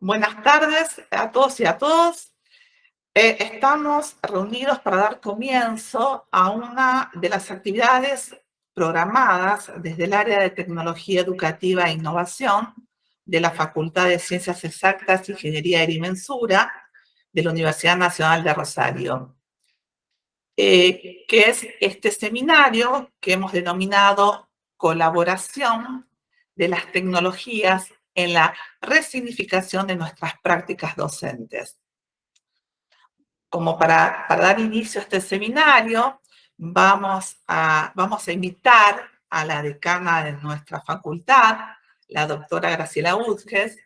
Buenas tardes a todos y a todas. Estamos reunidos para dar comienzo a una de las actividades programadas desde el área de Tecnología Educativa e Innovación de la Facultad de Ciencias Exactas, Ingeniería y Mensura de la Universidad Nacional de Rosario, que es este seminario que hemos denominado Colaboración de las tecnologías en la resignificación de nuestras prácticas docentes. Como para dar inicio a este seminario, vamos a invitar a la decana de nuestra facultad, la doctora Graciela Utges,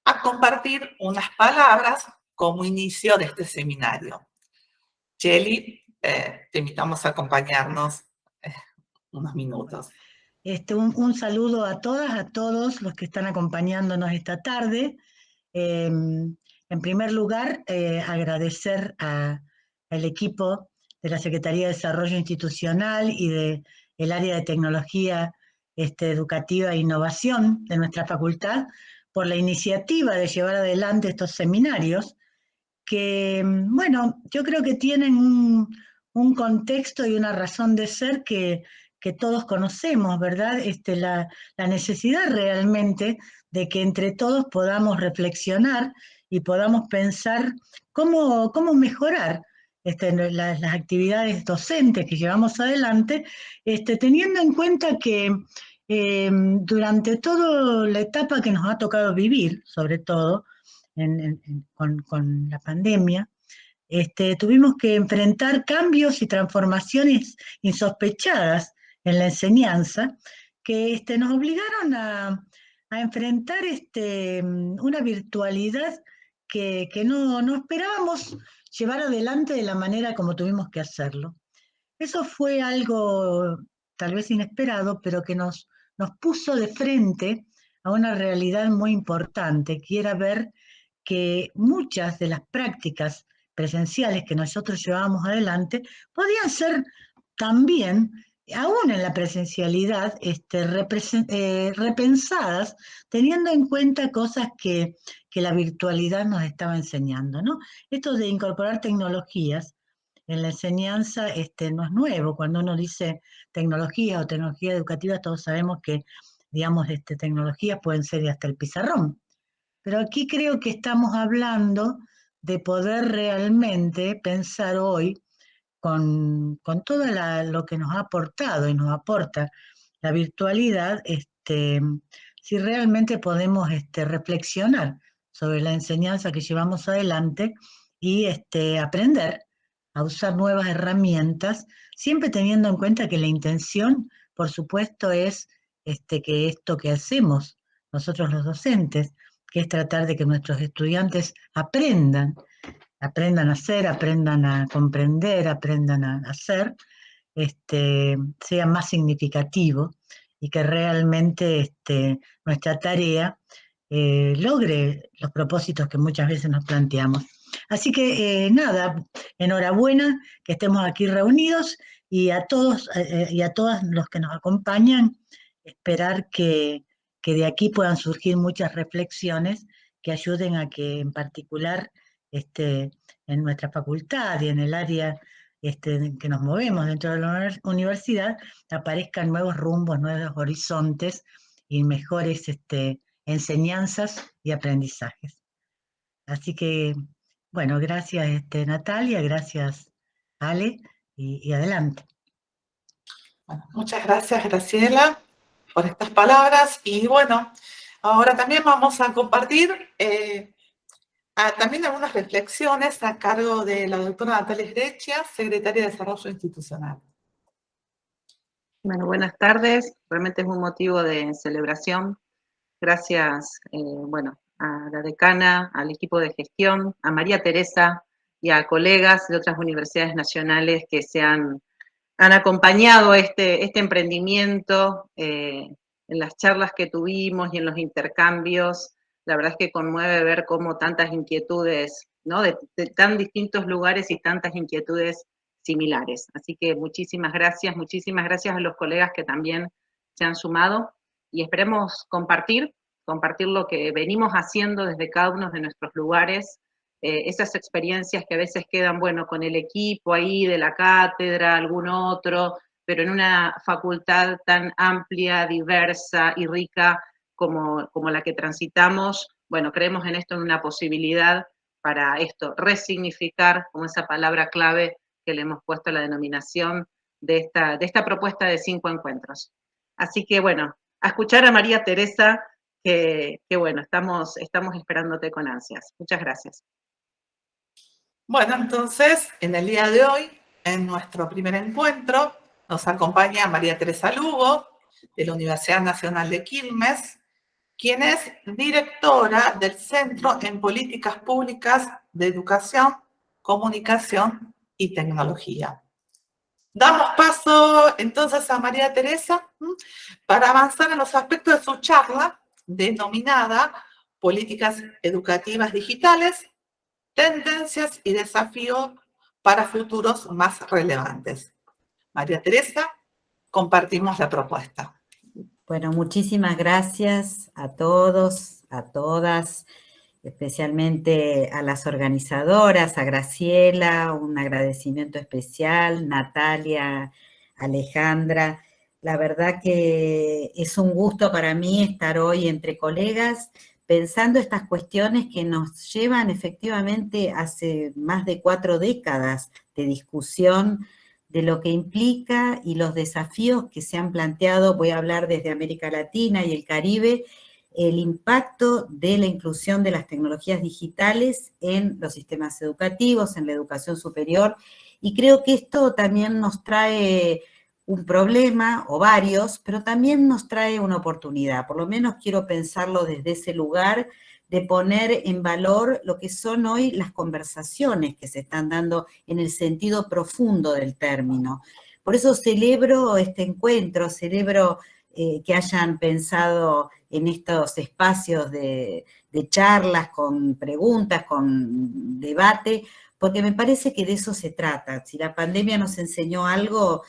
a compartir unas palabras como inicio de este seminario. Cheli, te invitamos a acompañarnos unos minutos. Un saludo a todas, a todos los que están acompañándonos esta tarde. En primer lugar, agradecer al equipo de la Secretaría de Desarrollo Institucional y del área de tecnología educativa e innovación de nuestra facultad por la iniciativa de llevar adelante estos seminarios que, bueno, yo creo que tienen un contexto y una razón de ser que todos conocemos, ¿verdad? La necesidad realmente de que entre todos podamos reflexionar y podamos pensar cómo mejorar las actividades docentes que llevamos adelante, teniendo en cuenta que durante toda la etapa que nos ha tocado vivir, sobre todo, con la pandemia, tuvimos que enfrentar cambios y transformaciones insospechadas en la enseñanza que nos obligaron a enfrentar una virtualidad que no esperábamos llevar adelante de la manera como tuvimos que hacerlo. Eso fue algo tal vez inesperado, pero que nos puso de frente a una realidad muy importante, que era ver que muchas de las prácticas presenciales que nosotros llevábamos adelante podían ser también, aún en la presencialidad, repensadas, teniendo en cuenta cosas que la virtualidad nos estaba enseñando, ¿no? Esto de incorporar tecnologías en la enseñanza no es nuevo. Cuando uno dice tecnología o tecnología educativa, todos sabemos que, digamos, tecnologías pueden ser hasta el pizarrón. Pero aquí creo que estamos hablando de poder realmente pensar hoy con todo lo que nos ha aportado y nos aporta la virtualidad, si realmente podemos reflexionar sobre la enseñanza que llevamos adelante y aprender a usar nuevas herramientas, siempre teniendo en cuenta que la intención, por supuesto, es que esto que hacemos nosotros los docentes, que es tratar de que nuestros estudiantes aprendan a hacer, aprendan a comprender, aprendan a hacer, sea más significativo y que realmente nuestra tarea logre los propósitos que muchas veces nos planteamos. Así que nada, enhorabuena que estemos aquí reunidos y a todos y a todas los que nos acompañan, esperar que de aquí puedan surgir muchas reflexiones que ayuden a que en particular en nuestra facultad y en el área en que nos movemos dentro de la universidad aparezcan nuevos rumbos, nuevos horizontes y mejores enseñanzas y aprendizajes. Así que, bueno, gracias Natalia, gracias Ale, y adelante. Bueno, muchas gracias, Graciela, por estas palabras. Y bueno, ahora también vamos a compartir también algunas reflexiones a cargo de la doctora Natalia Grechia, secretaria de Desarrollo Institucional. Bueno, buenas tardes. Realmente es un motivo de celebración. Gracias, bueno, a la decana, al equipo de gestión, a María Teresa y a colegas de otras universidades nacionales que han acompañado este emprendimiento en las charlas que tuvimos y en los intercambios. La verdad es que conmueve ver cómo tantas inquietudes, ¿no? De tan distintos lugares y tantas inquietudes similares. Así que muchísimas gracias a los colegas que también se han sumado y esperemos compartir compartir lo que venimos haciendo desde cada uno de nuestros lugares, esas experiencias que a veces quedan, bueno, con el equipo ahí de la cátedra, algún otro, pero en una facultad tan amplia, diversa y rica como la que transitamos, bueno, creemos en esto, en una posibilidad para esto, resignificar, como esa palabra clave que le hemos puesto a la denominación de esta propuesta de 5 encuentros. Así que, bueno, a escuchar a María Teresa, que bueno, estamos esperándote con ansias. Muchas gracias. Bueno, entonces, en el día de hoy, en nuestro primer encuentro, nos acompaña María Teresa Lugo, de la Universidad Nacional de Quilmes, quien es directora del Centro en Políticas Públicas de Educación, Comunicación y Tecnología. Damos paso entonces a María Teresa para avanzar en los aspectos de su charla denominada Políticas Educativas Digitales, Tendencias y Desafíos para Futuros Más Relevantes. María Teresa, compartimos la propuesta. Bueno, muchísimas gracias a todos, a todas, especialmente a las organizadoras, a Graciela, un agradecimiento especial, Natalia, Alejandra. La verdad que es un gusto para mí estar hoy entre colegas pensando estas cuestiones que nos llevan efectivamente hace más de 4 décadas de discusión de lo que implica y los desafíos que se han planteado, voy a hablar desde América Latina y el Caribe, el impacto de la inclusión de las tecnologías digitales en los sistemas educativos, en la educación superior, y creo que esto también nos trae un problema, o varios, pero también nos trae una oportunidad, por lo menos quiero pensarlo desde ese lugar, de poner en valor lo que son hoy las conversaciones que se están dando en el sentido profundo del término. Por eso celebro este encuentro, celebro que hayan pensado en estos espacios de charlas, con preguntas, con debate, porque me parece que de eso se trata. Si la pandemia nos enseñó algo,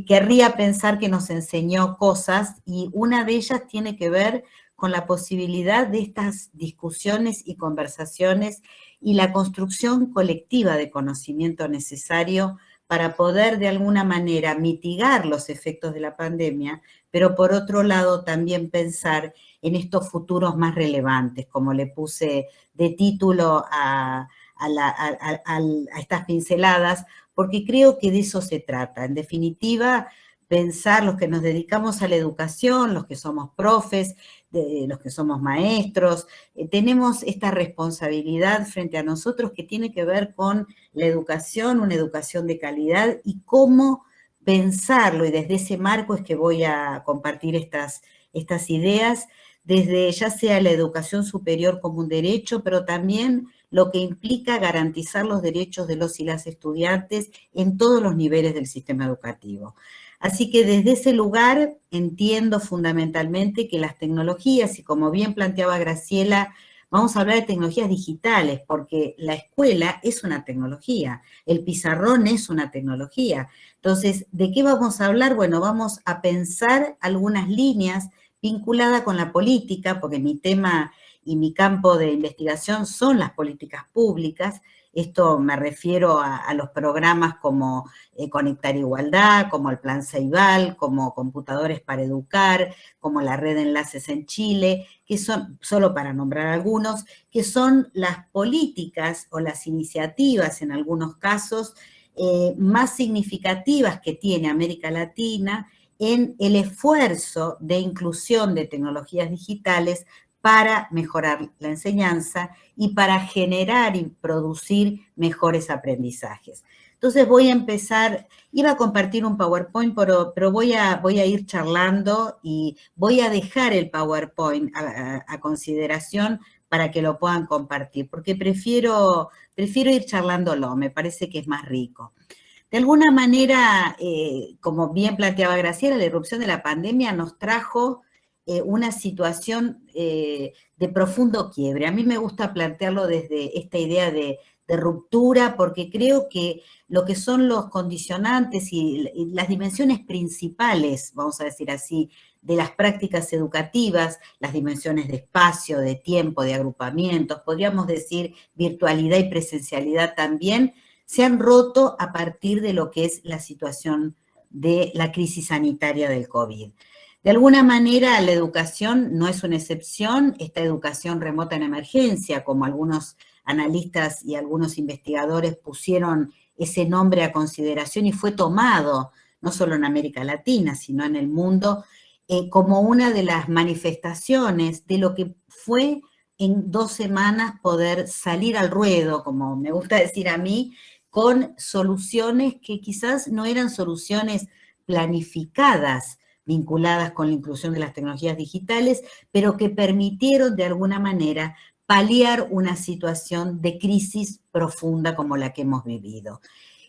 querría pensar que nos enseñó cosas, y una de ellas tiene que ver con la posibilidad de estas discusiones y conversaciones y la construcción colectiva de conocimiento necesario para poder de alguna manera mitigar los efectos de la pandemia, pero por otro lado también pensar en estos futuros más relevantes, como le puse de título a estas pinceladas, porque creo que de eso se trata. En definitiva, pensar los que nos dedicamos a la educación, los que somos profes, los que somos maestros, tenemos esta responsabilidad frente a nosotros que tiene que ver con la educación, una educación de calidad, y cómo pensarlo, y desde ese marco es que voy a compartir estas ideas, desde ya sea la educación superior como un derecho, pero también lo que implica garantizar los derechos de los y las estudiantes en todos los niveles del sistema educativo. Así que desde ese lugar entiendo fundamentalmente que las tecnologías, y como bien planteaba Graciela, vamos a hablar de tecnologías digitales, porque la escuela es una tecnología, el pizarrón es una tecnología. Entonces, ¿de qué vamos a hablar? Bueno, vamos a pensar algunas líneas vinculadas con la política, porque mi tema y mi campo de investigación son las políticas públicas. Esto me refiero a los programas como Conectar Igualdad, como el Plan Ceibal, como Computadores para Educar, como la Red de Enlaces en Chile, que son, solo para nombrar algunos, que son las políticas o las iniciativas, en algunos casos, más significativas que tiene América Latina en el esfuerzo de inclusión de tecnologías digitales para mejorar la enseñanza y para generar y producir mejores aprendizajes. Entonces voy a empezar, iba a compartir un PowerPoint, pero voy a ir charlando y voy a dejar el PowerPoint a consideración para que lo puedan compartir, porque prefiero ir charlándolo, me parece que es más rico. De alguna manera, como bien planteaba Graciela, la irrupción de la pandemia nos trajo una situación de profundo quiebre. A mí me gusta plantearlo desde esta idea de de ruptura, porque creo que lo que son los condicionantes y las dimensiones principales, vamos a decir así, de las prácticas educativas, las dimensiones de espacio, de tiempo, de agrupamientos, podríamos decir virtualidad y presencialidad también, se han roto a partir de lo que es la situación de la crisis sanitaria del COVID. De alguna manera, la educación no es una excepción, esta educación remota en emergencia, como algunos analistas y algunos investigadores pusieron ese nombre a consideración y fue tomado, no solo en América Latina, sino en el mundo, como una de las manifestaciones de lo que fue en 2 semanas poder salir al ruedo, como me gusta decir a mí, con soluciones que quizás no eran soluciones planificadas, vinculadas con la inclusión de las tecnologías digitales, pero que permitieron de alguna manera paliar una situación de crisis profunda como la que hemos vivido.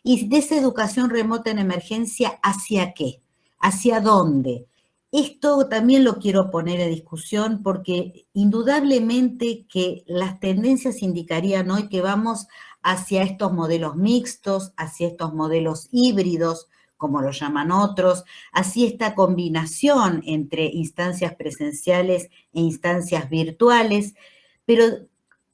Y de esa educación remota en emergencia, ¿hacia qué? ¿Hacia dónde? Esto también lo quiero poner en discusión porque indudablemente que las tendencias indicarían hoy que vamos hacia estos modelos mixtos, hacia estos modelos híbridos, como lo llaman otros, hacia esta combinación entre instancias presenciales e instancias virtuales, pero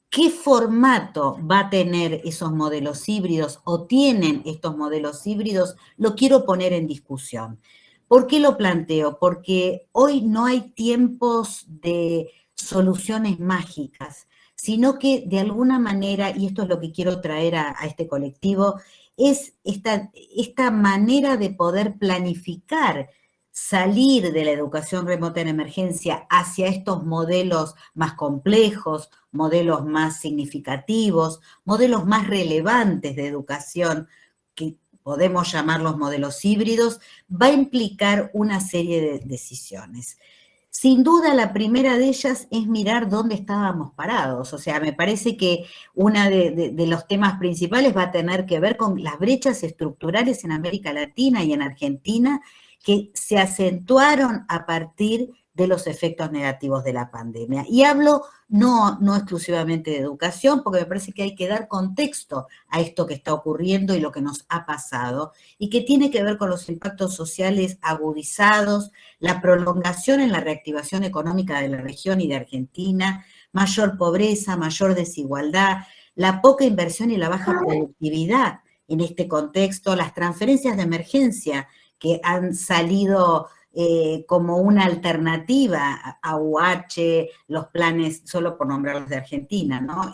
¿qué formato va a tener esos modelos híbridos o tienen estos modelos híbridos? Lo quiero poner en discusión. ¿Por qué lo planteo? Porque hoy no hay tiempos de soluciones mágicas, sino que de alguna manera, y esto es lo que quiero traer a este colectivo, es esta manera de poder planificar, salir de la educación remota en emergencia hacia estos modelos más complejos, modelos más significativos, modelos más relevantes de educación, que podemos llamarlos modelos híbridos, va a implicar una serie de decisiones. Sin duda, la primera de ellas es mirar dónde estábamos parados. O sea, me parece que uno de los temas principales va a tener que ver con las brechas estructurales en América Latina y en Argentina que se acentuaron a partir de los efectos negativos de la pandemia. Y hablo no exclusivamente de educación, porque me parece que hay que dar contexto a esto que está ocurriendo y lo que nos ha pasado, y que tiene que ver con los impactos sociales agudizados, la prolongación en la reactivación económica de la región y de Argentina, mayor pobreza, mayor desigualdad, la poca inversión y la baja productividad en este contexto, las transferencias de emergencia que han salido como una alternativa a UH, los planes, solo por nombrarlos de Argentina, ¿no?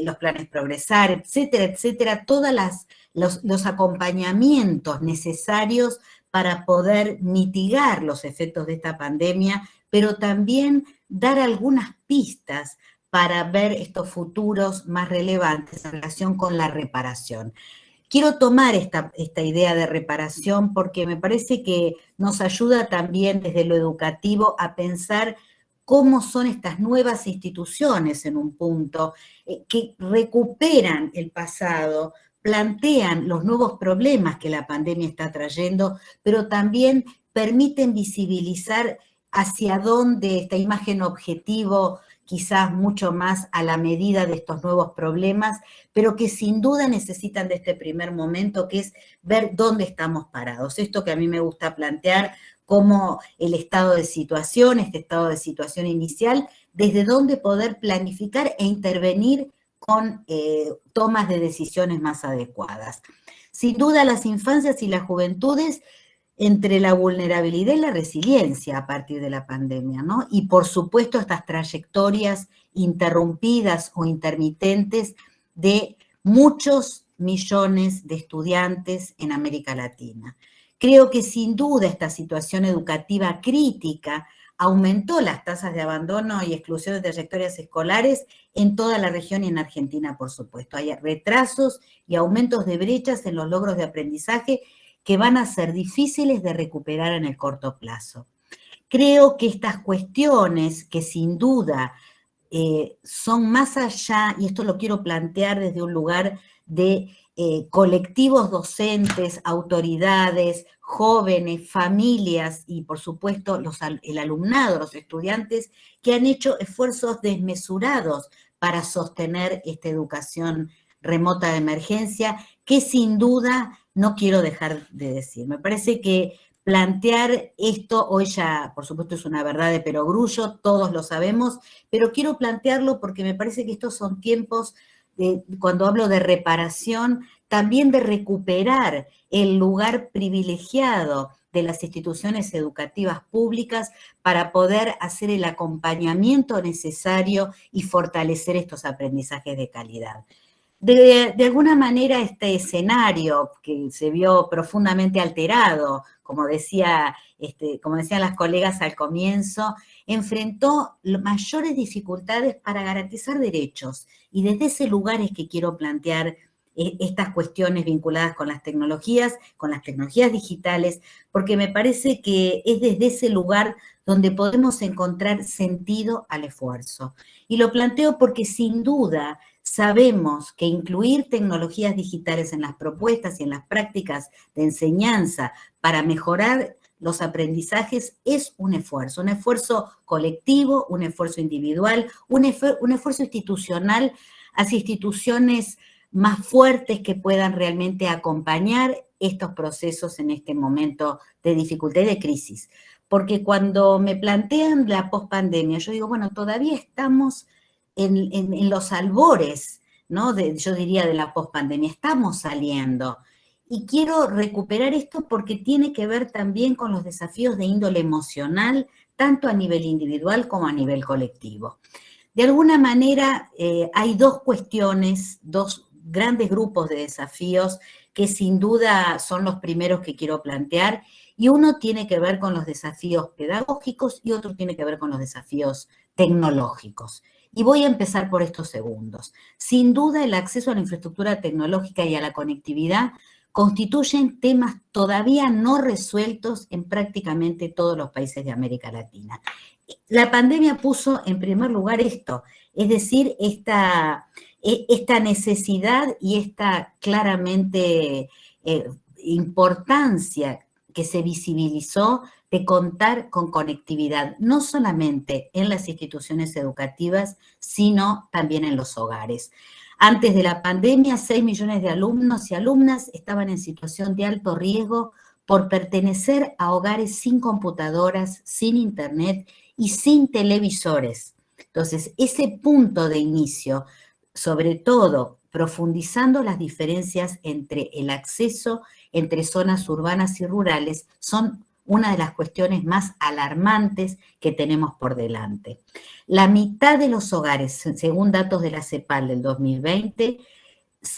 Los planes Progresar, etcétera, etcétera, todos los acompañamientos necesarios para poder mitigar los efectos de esta pandemia, pero también dar algunas pistas para ver estos futuros más relevantes en relación con la reparación. Quiero tomar esta idea de reparación porque me parece que nos ayuda también desde lo educativo a pensar cómo son estas nuevas instituciones en un punto, que recuperan el pasado, plantean los nuevos problemas que la pandemia está trayendo, pero también permiten visibilizar hacia dónde esta imagen objetivo, quizás mucho más a la medida de estos nuevos problemas, pero que sin duda necesitan de este primer momento, que es ver dónde estamos parados. Esto que a mí me gusta plantear como el estado de situación, este estado de situación inicial, desde dónde poder planificar e intervenir con tomas de decisiones más adecuadas. Sin duda, las infancias y las juventudes entre la vulnerabilidad y la resiliencia a partir de la pandemia, ¿no? Y por supuesto estas trayectorias interrumpidas o intermitentes de muchos millones de estudiantes en América Latina. Creo que sin duda esta situación educativa crítica aumentó las tasas de abandono y exclusión de trayectorias escolares en toda la región y en Argentina, por supuesto. Hay retrasos y aumentos de brechas en los logros de aprendizaje que van a ser difíciles de recuperar en el corto plazo. Creo que estas cuestiones que sin duda son más allá, y esto lo quiero plantear desde un lugar de colectivos docentes, autoridades, jóvenes, familias y por supuesto el alumnado, los estudiantes que han hecho esfuerzos desmesurados para sostener esta educación remota de emergencia, que sin duda no quiero dejar de decir. Me parece que plantear esto, hoy ya, por supuesto, es una verdad de perogrullo, todos lo sabemos, pero quiero plantearlo porque me parece que estos son tiempos, cuando hablo de reparación, también de recuperar el lugar privilegiado de las instituciones educativas públicas para poder hacer el acompañamiento necesario y fortalecer estos aprendizajes de calidad. De alguna manera este escenario que se vio profundamente alterado, como decían las colegas al comienzo, enfrentó mayores dificultades para garantizar derechos. Y desde ese lugar es que quiero plantear estas cuestiones vinculadas con las tecnologías digitales, porque me parece que es desde ese lugar donde podemos encontrar sentido al esfuerzo. Y lo planteo porque sin duda sabemos que incluir tecnologías digitales en las propuestas y en las prácticas de enseñanza para mejorar los aprendizajes es un esfuerzo colectivo, un esfuerzo individual, un esfuerzo institucional hacia instituciones más fuertes que puedan realmente acompañar estos procesos en este momento de dificultad y de crisis. Porque cuando me plantean la pospandemia, yo digo, bueno, todavía estamos en los albores, ¿no? Yo diría de la pospandemia, estamos saliendo. Y quiero recuperar esto porque tiene que ver también con los desafíos de índole emocional, tanto a nivel individual como a nivel colectivo. De alguna manera hay dos cuestiones, dos grandes grupos de desafíos que sin duda son los primeros que quiero plantear, y uno tiene que ver con los desafíos pedagógicos y otro tiene que ver con los desafíos tecnológicos. Y voy a empezar por estos segundos. Sin duda, el acceso a la infraestructura tecnológica y a la conectividad constituyen temas todavía no resueltos en prácticamente todos los países de América Latina. La pandemia puso en primer lugar esto, es decir, esta necesidad y esta claramente importancia que se visibilizó de contar con conectividad, no solamente en las instituciones educativas, sino también en los hogares. Antes de la pandemia, 6 millones de alumnos y alumnas estaban en situación de alto riesgo por pertenecer a hogares sin computadoras, sin internet y sin televisores. Entonces, ese punto de inicio, sobre todo profundizando las diferencias entre el acceso entre zonas urbanas y rurales, son una de las cuestiones más alarmantes que tenemos por delante. La mitad de los hogares, según datos de la CEPAL del 2020,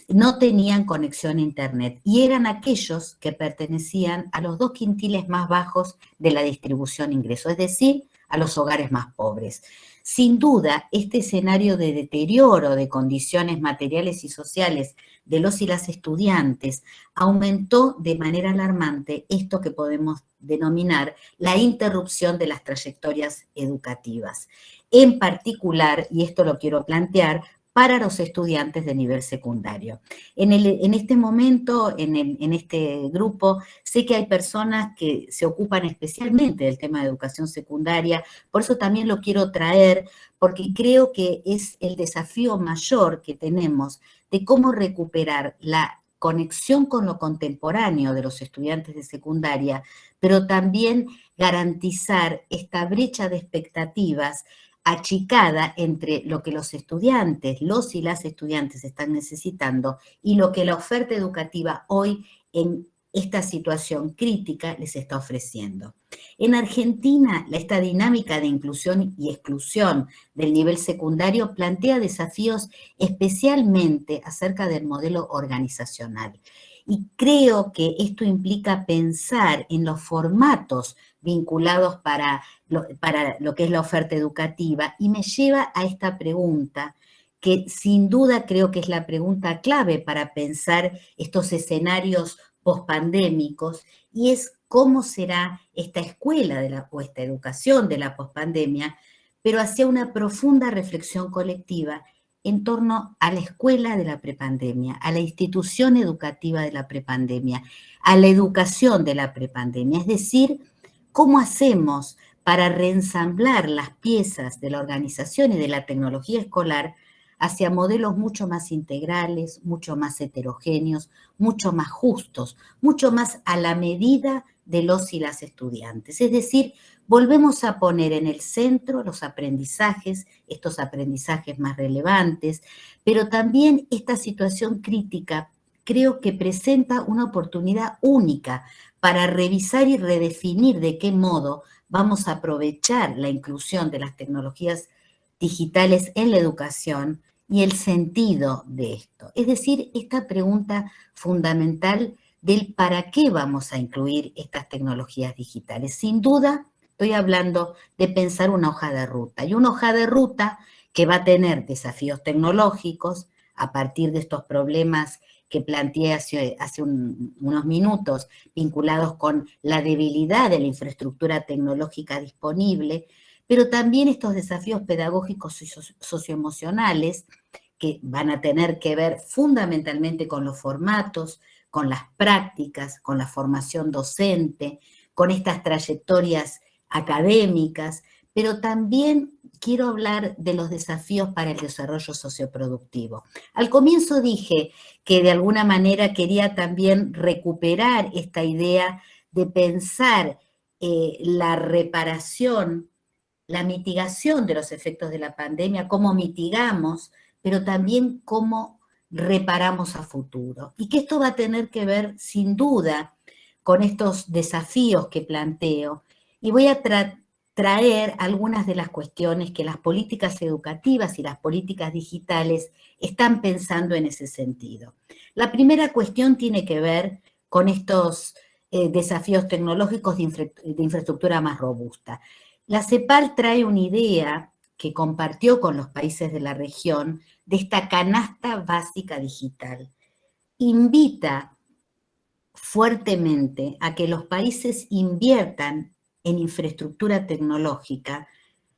no tenían conexión a internet y eran aquellos que pertenecían a los 2 quintiles más bajos de la distribución de ingresos, es decir, a los hogares más pobres. Sin duda, este escenario de deterioro de condiciones materiales y sociales de los y las estudiantes aumentó de manera alarmante esto que podemos denominar la interrupción de las trayectorias educativas. En particular, y esto lo quiero plantear, para los estudiantes de nivel secundario. En este momento, en este grupo, sé que hay personas que se ocupan especialmente del tema de educación secundaria, por eso también lo quiero traer, porque creo que es el desafío mayor que tenemos de cómo recuperar la conexión con lo contemporáneo de los estudiantes de secundaria, pero también garantizar esta brecha de expectativas achicada entre lo que los estudiantes, los y las estudiantes están necesitando y lo que la oferta educativa hoy en esta situación crítica les está ofreciendo. En Argentina, esta dinámica de inclusión y exclusión del nivel secundario plantea desafíos especialmente acerca del modelo organizacional. Y creo que esto implica pensar en los formatos vinculados para lo que es la oferta educativa, y me lleva a esta pregunta, que sin duda creo que es la pregunta clave para pensar estos escenarios pospandémicos, y es cómo será esta escuela o esta educación de la pospandemia, pero hacia una profunda reflexión colectiva en torno a la escuela de la prepandemia, a la institución educativa de la prepandemia, a la educación de la prepandemia, es decir, cómo hacemos para reensamblar las piezas de la organización y de la tecnología escolar hacia modelos mucho más integrales, mucho más heterogéneos, mucho más justos, mucho más a la medida de los y las estudiantes. Es decir, volvemos a poner en el centro los aprendizajes, estos aprendizajes más relevantes, pero también esta situación crítica creo que presenta una oportunidad única para revisar y redefinir de qué modo vamos a aprovechar la inclusión de las tecnologías digitales en la educación y el sentido de esto. Es decir, esta pregunta fundamental del para qué vamos a incluir estas tecnologías digitales. Sin duda, estoy hablando de pensar una hoja de ruta, y una hoja de ruta que va a tener desafíos tecnológicos a partir de estos problemas que planteé hace unos minutos, vinculados con la debilidad de la infraestructura tecnológica disponible, pero también estos desafíos pedagógicos y socioemocionales que van a tener que ver fundamentalmente con los formatos, con las prácticas, con la formación docente, con estas trayectorias académicas, pero también quiero hablar de los desafíos para el desarrollo socioproductivo. Al comienzo dije que de alguna manera quería también recuperar esta idea de pensar la reparación, la mitigación de los efectos de la pandemia, cómo mitigamos, pero también cómo reparamos a futuro. Y que esto va a tener que ver, sin duda, con estos desafíos que planteo. Y voy a traer algunas de las cuestiones que las políticas educativas y las políticas digitales están pensando en ese sentido. La primera cuestión tiene que ver con estos desafíos tecnológicos de infraestructura más robusta. La CEPAL trae una idea que compartió con los países de la región de esta canasta básica digital. Invita fuertemente a que los países inviertan en infraestructura tecnológica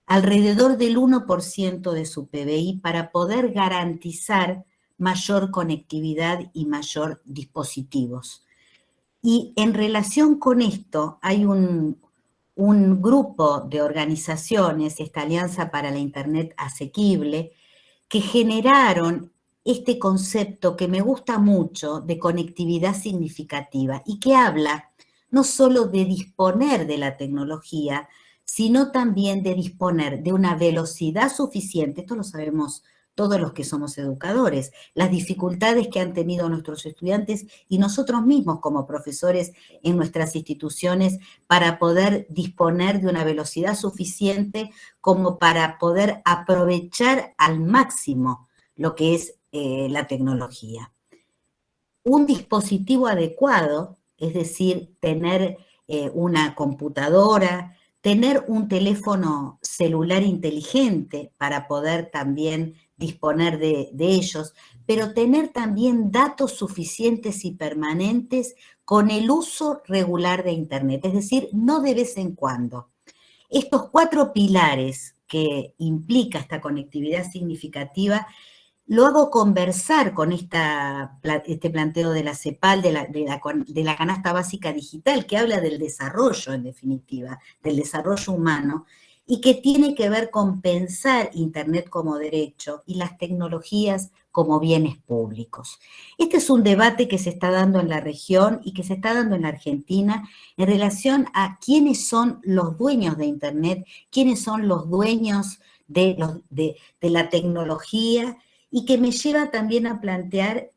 alrededor del 1% de su PBI para poder garantizar mayor conectividad y mayor dispositivos. Y en relación con esto hay un grupo de organizaciones, esta Alianza para la Internet Asequible, que generaron este concepto que me gusta mucho de conectividad significativa y que habla no solo de disponer de la tecnología, sino también de disponer de una velocidad suficiente. Esto lo sabemos todos los que somos educadores, las dificultades que han tenido nuestros estudiantes y nosotros mismos como profesores en nuestras instituciones para poder disponer de una velocidad suficiente como para poder aprovechar al máximo lo que es la tecnología. Un dispositivo adecuado, es decir, tener una computadora, tener un teléfono celular inteligente para poder también disponer de ellos, pero tener también datos suficientes y permanentes con el uso regular de Internet, es decir, no de vez en cuando. Estos 4 pilares que implica esta conectividad significativa lo hago conversar con este planteo de la CEPAL, de la canasta básica digital, que habla del desarrollo, en definitiva, del desarrollo humano, y que tiene que ver con pensar Internet como derecho y las tecnologías como bienes públicos. Este es un debate que se está dando en la región y que se está dando en la Argentina en relación a quiénes son los dueños de Internet, quiénes son los dueños de la tecnología, y que me lleva también a plantear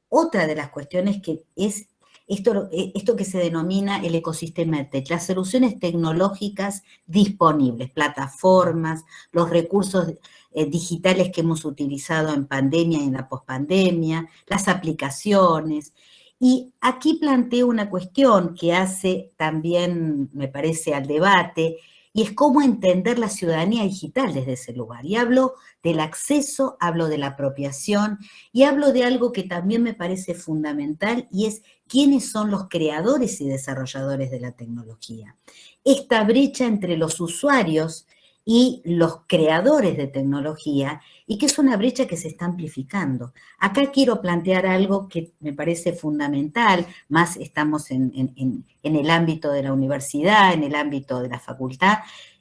otra de las cuestiones que es esto que se denomina el ecosistema EdTech, las soluciones tecnológicas disponibles, plataformas, los recursos digitales que hemos utilizado en pandemia y en la pospandemia, las aplicaciones. Y aquí planteo una cuestión que hace también, me parece, al debate, y es cómo entender la ciudadanía digital desde ese lugar. Y hablo del acceso, hablo de la apropiación, y hablo de algo que también me parece fundamental, y es quiénes son los creadores y desarrolladores de la tecnología. Esta brecha entre los usuarios y los creadores de tecnología, y que es una brecha que se está amplificando. Acá quiero plantear algo que me parece fundamental, más estamos en el ámbito de la universidad, en el ámbito de la facultad,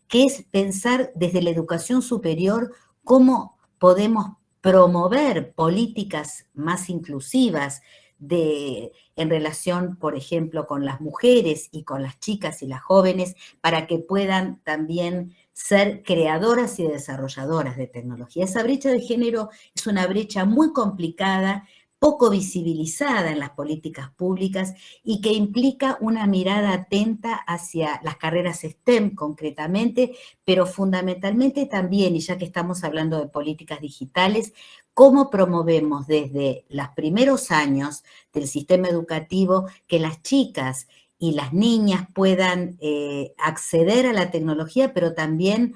que es pensar desde la educación superior cómo podemos promover políticas más inclusivas en relación, por ejemplo, con las mujeres y con las chicas y las jóvenes, para que puedan también ser creadoras y desarrolladoras de tecnología. Esa brecha de género es una brecha muy complicada, poco visibilizada en las políticas públicas y que implica una mirada atenta hacia las carreras STEM concretamente, pero fundamentalmente también, y ya que estamos hablando de políticas digitales, cómo promovemos desde los primeros años del sistema educativo que las chicas y las niñas puedan acceder a la tecnología, pero también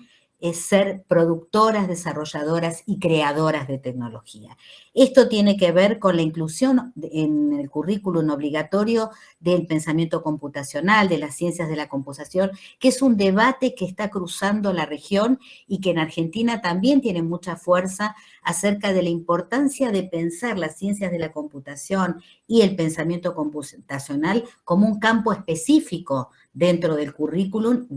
ser productoras, desarrolladoras y creadoras de tecnología. Esto tiene que ver con la inclusión en el currículum obligatorio del pensamiento computacional, de las ciencias de la computación, que es un debate que está cruzando la región y que en Argentina también tiene mucha fuerza acerca de la importancia de pensar las ciencias de la computación y el pensamiento computacional como un campo específico dentro del currículum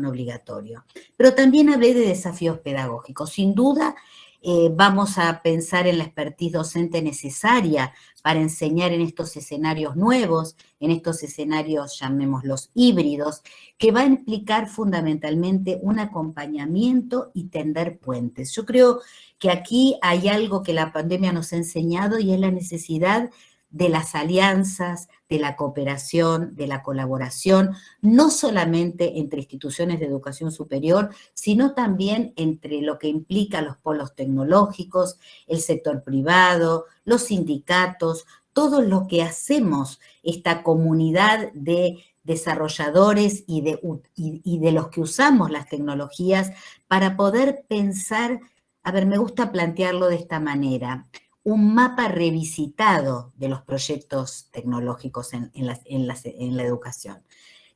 obligatorio. Pero también hablé de desafíos pedagógicos. Sin duda, vamos a pensar en la expertise docente necesaria para enseñar en estos escenarios nuevos, en estos escenarios, llamémoslos híbridos, que va a implicar fundamentalmente un acompañamiento y tender puentes. Yo creo que aquí hay algo que la pandemia nos ha enseñado y es la necesidad de las alianzas, de la cooperación, de la colaboración, no solamente entre instituciones de educación superior, sino también entre lo que implica los polos tecnológicos, el sector privado, los sindicatos, todo lo que hacemos, esta comunidad de desarrolladores y de los que usamos las tecnologías para poder pensar, a ver, me gusta plantearlo de esta manera, un mapa revisitado de los proyectos tecnológicos en la educación.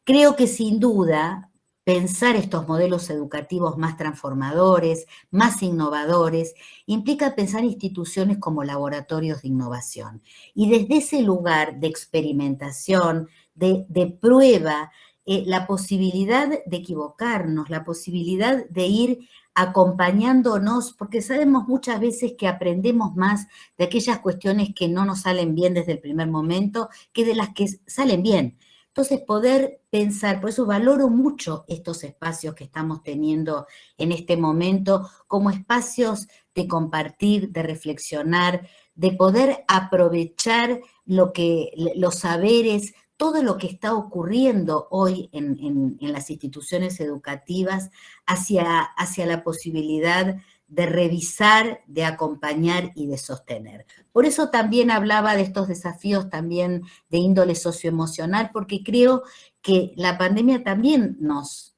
Creo que sin duda pensar estos modelos educativos más transformadores, más innovadores, implica pensar instituciones como laboratorios de innovación. Y desde ese lugar de experimentación, de prueba, la posibilidad de equivocarnos, la posibilidad de ir acompañándonos, porque sabemos muchas veces que aprendemos más de aquellas cuestiones que no nos salen bien desde el primer momento que de las que salen bien. Entonces, poder pensar, por eso valoro mucho estos espacios que estamos teniendo en este momento como espacios de compartir, de reflexionar, de poder aprovechar los saberes, todo lo que está ocurriendo hoy en las instituciones educativas hacia la posibilidad de revisar, de acompañar y de sostener. Por eso también hablaba de estos desafíos también de índole socioemocional, porque creo que la pandemia también nos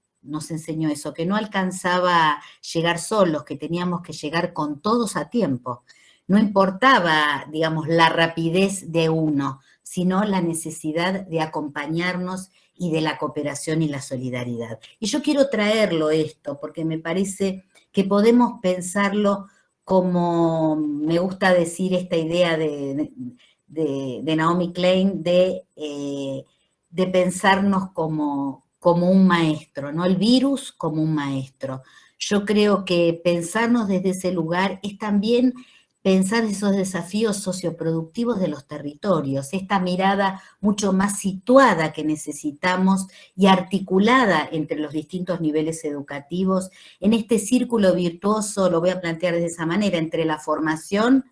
enseñó eso, que no alcanzaba llegar solos, que teníamos que llegar con todos a tiempo. No importaba, digamos, la rapidez de uno, sino la necesidad de acompañarnos y de la cooperación y la solidaridad. Y yo quiero traerlo esto, porque me parece que podemos pensarlo como, me gusta decir esta idea de Naomi Klein, de pensarnos como un maestro, ¿no? El virus como un maestro. Yo creo que pensarnos desde ese lugar es también pensar esos desafíos socioproductivos de los territorios, esta mirada mucho más situada que necesitamos y articulada entre los distintos niveles educativos, en este círculo virtuoso, lo voy a plantear de esa manera, entre la formación,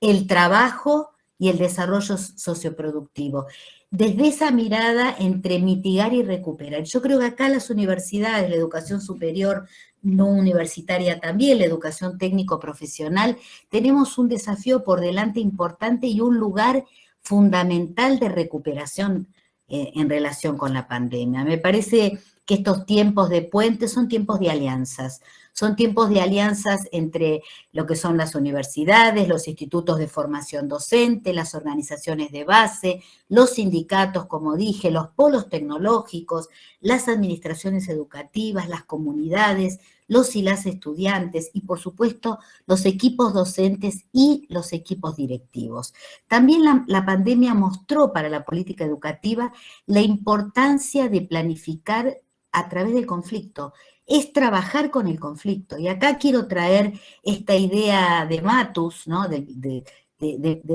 el trabajo y el desarrollo socioproductivo. Desde esa mirada entre mitigar y recuperar. Yo creo que acá las universidades, la educación superior no universitaria también, la educación técnico-profesional, tenemos un desafío por delante importante y un lugar fundamental de recuperación en relación con la pandemia. Me parece que estos tiempos de puente son tiempos de alianzas. Son tiempos de alianzas entre lo que son las universidades, los institutos de formación docente, las organizaciones de base, los sindicatos, como dije, los polos tecnológicos, las administraciones educativas, las comunidades, los y las estudiantes y, por supuesto, los equipos docentes y los equipos directivos. También la pandemia mostró para la política educativa la importancia de planificar a través del conflicto, es trabajar con el conflicto. Y acá quiero traer esta idea de Matus, ¿no? de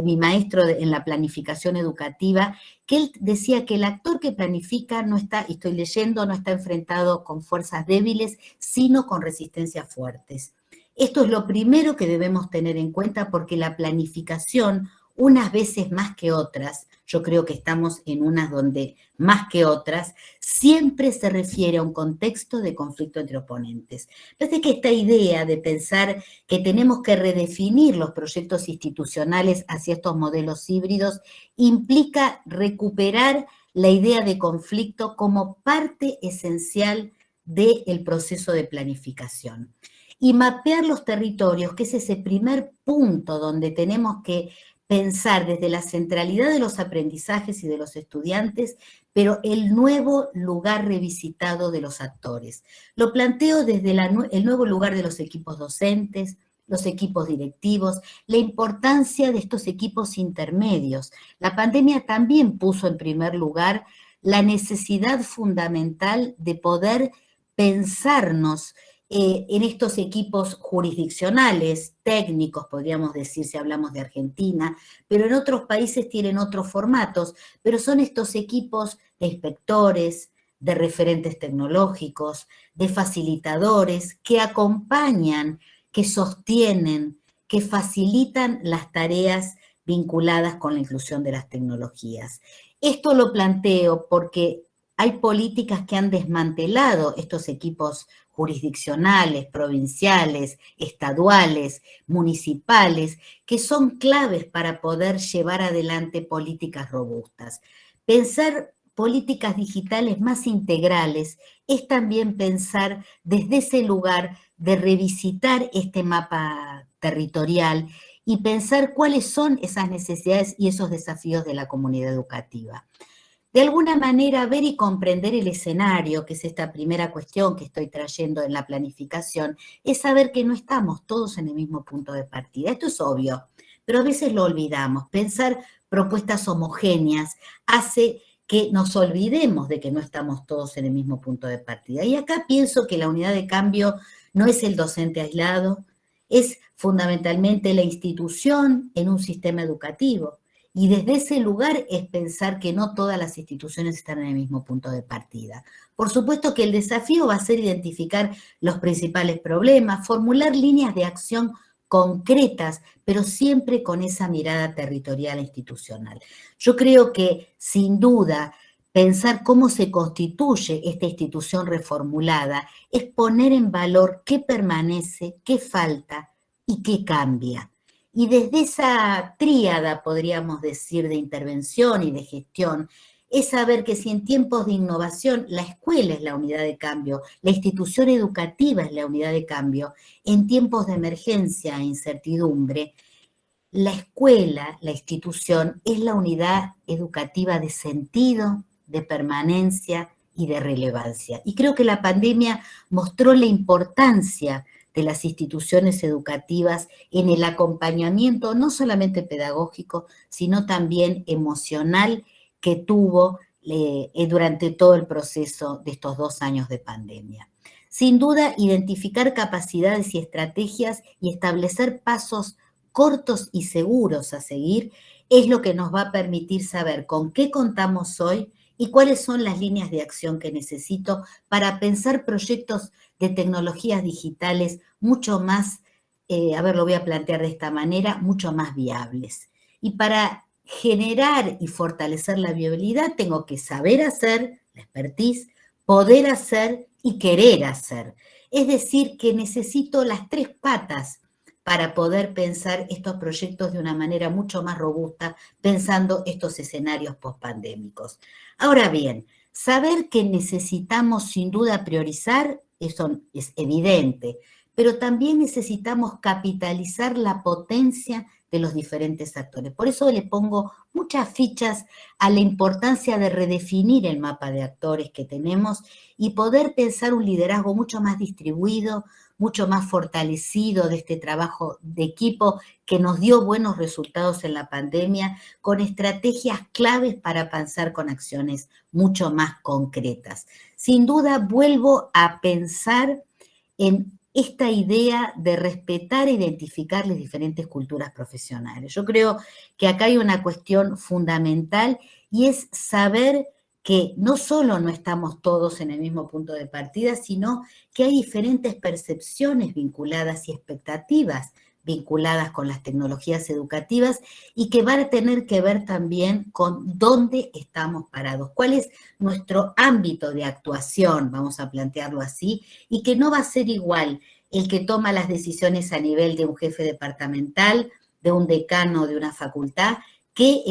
mi maestro en la planificación educativa, que él decía que el actor que planifica no está, y estoy leyendo, no está enfrentado con fuerzas débiles, sino con resistencias fuertes. Esto es lo primero que debemos tener en cuenta porque la planificación, unas veces más que otras, yo creo que estamos en unas donde más que otras, siempre se refiere a un contexto de conflicto entre oponentes. Parece que esta idea de pensar que tenemos que redefinir los proyectos institucionales hacia estos modelos híbridos implica recuperar la idea de conflicto como parte esencial del proceso de planificación. Y mapear los territorios, que es ese primer punto donde tenemos que pensar desde la centralidad de los aprendizajes y de los estudiantes, pero el nuevo lugar revisitado de los actores. Lo planteo desde el nuevo lugar de los equipos docentes, los equipos directivos, la importancia de estos equipos intermedios. La pandemia también puso en primer lugar la necesidad fundamental de poder pensarnos en estos equipos jurisdiccionales, técnicos, podríamos decir si hablamos de Argentina, pero en otros países tienen otros formatos, pero son estos equipos de inspectores, de referentes tecnológicos, de facilitadores que acompañan, que sostienen, que facilitan las tareas vinculadas con la inclusión de las tecnologías. Esto lo planteo porque hay políticas que han desmantelado estos equipos jurisdiccionales, provinciales, estaduales, municipales, que son claves para poder llevar adelante políticas robustas. Pensar políticas digitales más integrales es también pensar desde ese lugar de revisitar este mapa territorial y pensar cuáles son esas necesidades y esos desafíos de la comunidad educativa. De alguna manera, ver y comprender el escenario, que es esta primera cuestión que estoy trayendo en la planificación, es saber que no estamos todos en el mismo punto de partida. Esto es obvio, pero a veces lo olvidamos. Pensar propuestas homogéneas hace que nos olvidemos de que no estamos todos en el mismo punto de partida. Y acá pienso que la unidad de cambio no es el docente aislado, es fundamentalmente la institución en un sistema educativo. Y desde ese lugar es pensar que no todas las instituciones están en el mismo punto de partida. Por supuesto que el desafío va a ser identificar los principales problemas, formular líneas de acción concretas, pero siempre con esa mirada territorial e institucional. Yo creo que, sin duda, pensar cómo se constituye esta institución reformulada es poner en valor qué permanece, qué falta y qué cambia. Y desde esa tríada, podríamos decir, de intervención y de gestión, es saber que si en tiempos de innovación la escuela es la unidad de cambio, la institución educativa es la unidad de cambio, en tiempos de emergencia e incertidumbre, la escuela, la institución, es la unidad educativa de sentido, de permanencia y de relevancia. Y creo que la pandemia mostró la importancia de las instituciones educativas en el acompañamiento no solamente pedagógico, sino también emocional que tuvo durante todo el proceso de estos 2 años de pandemia. Sin duda, identificar capacidades y estrategias y establecer pasos cortos y seguros a seguir es lo que nos va a permitir saber con qué contamos hoy y cuáles son las líneas de acción que necesito para pensar proyectos de tecnologías digitales mucho más, lo voy a plantear de esta manera, mucho más viables. Y para generar y fortalecer la viabilidad tengo que saber hacer, la expertise, poder hacer y querer hacer. Es decir, que necesito las 3 patas para poder pensar estos proyectos de una manera mucho más robusta, pensando estos escenarios pospandémicos. Ahora bien, saber que necesitamos sin duda priorizar, eso es evidente, pero también necesitamos capitalizar la potencia de los diferentes actores. Por eso le pongo muchas fichas a la importancia de redefinir el mapa de actores que tenemos y poder pensar un liderazgo mucho más distribuido, mucho más fortalecido de este trabajo de equipo que nos dio buenos resultados en la pandemia, con estrategias claves para avanzar con acciones mucho más concretas. Sin duda, vuelvo a pensar en esta idea de respetar e identificar las diferentes culturas profesionales. Yo creo que acá hay una cuestión fundamental y es saber que no solo no estamos todos en el mismo punto de partida, sino que hay diferentes percepciones vinculadas y expectativas vinculadas con las tecnologías educativas y que van a tener que ver también con dónde estamos parados, cuál es nuestro ámbito de actuación, vamos a plantearlo así, y que no va a ser igual el que toma las decisiones a nivel de un jefe departamental, de un decano de una facultad, que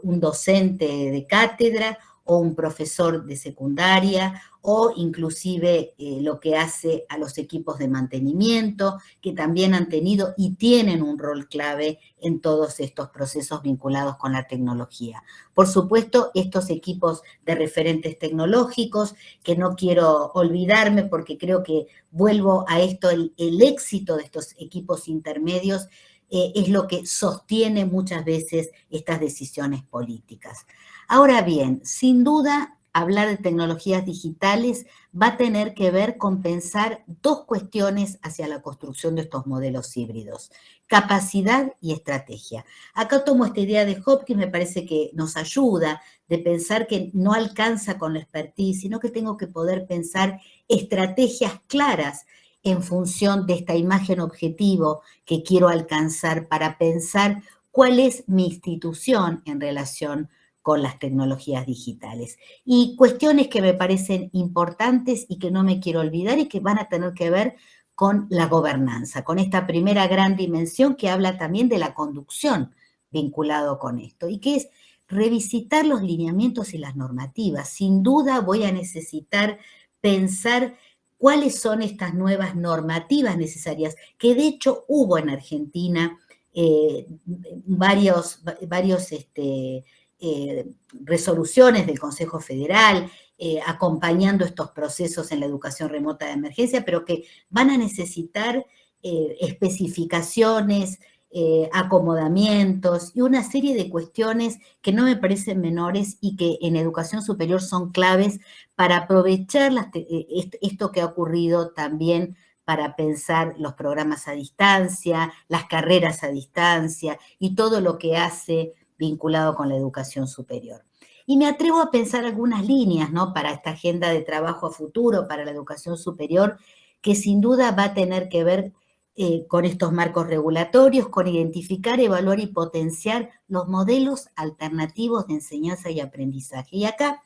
un docente de cátedra o un profesor de secundaria, o inclusive lo que hace a los equipos de mantenimiento, que también han tenido y tienen un rol clave en todos estos procesos vinculados con la tecnología. Por supuesto, estos equipos de referentes tecnológicos, que no quiero olvidarme porque creo que vuelvo a esto, el éxito de estos equipos intermedios es lo que sostiene muchas veces estas decisiones políticas. Ahora bien, sin duda, hablar de tecnologías digitales va a tener que ver con pensar dos cuestiones hacia la construcción de estos modelos híbridos: capacidad y estrategia. Acá tomo esta idea de Hopkins, me parece que nos ayuda de pensar que no alcanza con la expertise, sino que tengo que poder pensar estrategias claras en función de esta imagen objetivo que quiero alcanzar para pensar cuál es mi institución en relación con las tecnologías digitales. Y cuestiones que me parecen importantes y que no me quiero olvidar y que van a tener que ver con la gobernanza, con esta primera gran dimensión que habla también de la conducción vinculado con esto, y que es revisitar los lineamientos y las normativas. Sin duda voy a necesitar pensar cuáles son estas nuevas normativas necesarias, que de hecho hubo en Argentina varios resoluciones del Consejo Federal acompañando estos procesos en la educación remota de emergencia, pero que van a necesitar especificaciones, acomodamientos y una serie de cuestiones que no me parecen menores y que en educación superior son claves para aprovechar esto que ha ocurrido también para pensar los programas a distancia, las carreras a distancia y todo lo que hace vinculado con la educación superior. Y me atrevo a pensar algunas líneas, ¿no?, para esta agenda de trabajo a futuro, para la educación superior, que sin duda va a tener que ver con estos marcos regulatorios, con identificar, evaluar y potenciar los modelos alternativos de enseñanza y aprendizaje. Y acá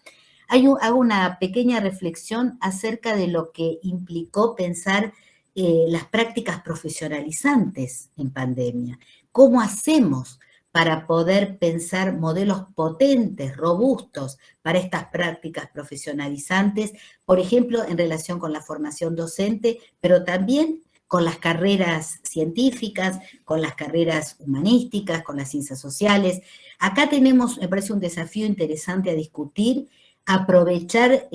hago una pequeña reflexión acerca de lo que implicó pensar las prácticas profesionalizantes en pandemia. ¿Cómo hacemos para poder pensar modelos potentes, robustos para estas prácticas profesionalizantes, por ejemplo, en relación con la formación docente, pero también con las carreras científicas, con las carreras humanísticas, con las ciencias sociales? Acá tenemos, me parece, un desafío interesante a discutir, aprovechar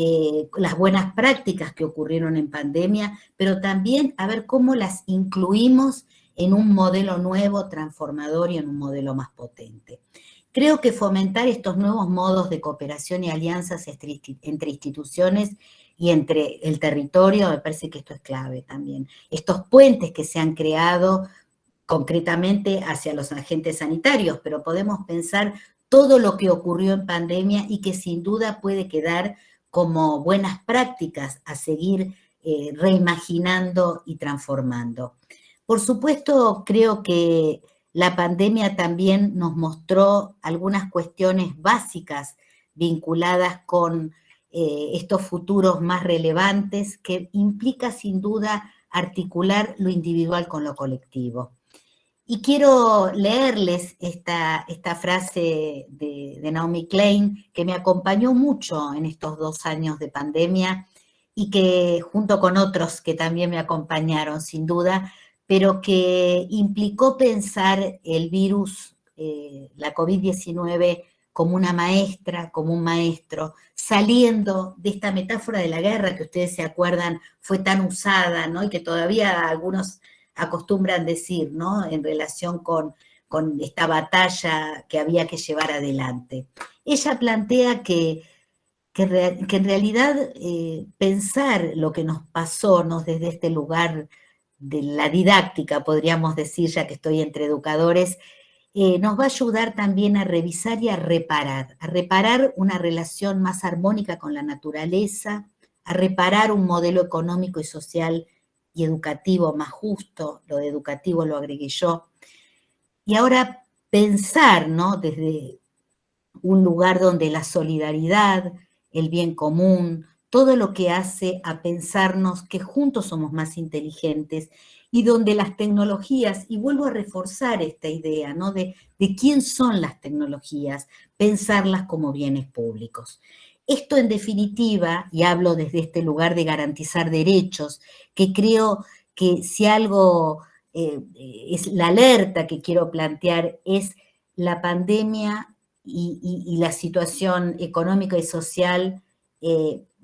las buenas prácticas que ocurrieron en pandemia, pero también a ver cómo las incluimos en un modelo nuevo, transformador y en un modelo más potente. Creo que fomentar estos nuevos modos de cooperación y alianzas entre instituciones y entre el territorio, me parece que esto es clave también. Estos puentes que se han creado concretamente hacia los agentes sanitarios, pero podemos pensar todo lo que ocurrió en pandemia y que sin duda puede quedar como buenas prácticas a seguir reimaginando y transformando. Por supuesto, creo que la pandemia también nos mostró algunas cuestiones básicas vinculadas con estos futuros más relevantes, que implica sin duda articular lo individual con lo colectivo. Y quiero leerles esta frase de Naomi Klein, que me acompañó mucho en estos 2 años de pandemia y que junto con otros que también me acompañaron, sin duda, pero que implicó pensar el virus, la COVID-19, como una maestra, como un maestro, saliendo de esta metáfora de la guerra que ustedes se acuerdan fue tan usada, ¿no? Y que todavía algunos acostumbran decir, ¿no? En relación con esta batalla que había que llevar adelante. Ella plantea que en realidad pensar lo que nos pasó, ¿no? Desde este lugar de la didáctica, podríamos decir, ya que estoy entre educadores, nos va a ayudar también a revisar y a reparar una relación más armónica con la naturaleza, a reparar un modelo económico y social y educativo más justo, lo de educativo lo agregué yo, y ahora pensar, ¿no? Desde un lugar donde la solidaridad, el bien común, todo lo que hace a pensarnos que juntos somos más inteligentes y donde las tecnologías, y vuelvo a reforzar esta idea, ¿no? de quién son las tecnologías, pensarlas como bienes públicos. Esto en definitiva, y hablo desde este lugar de garantizar derechos, que creo que si algo es la alerta que quiero plantear, es la pandemia y la situación económica y social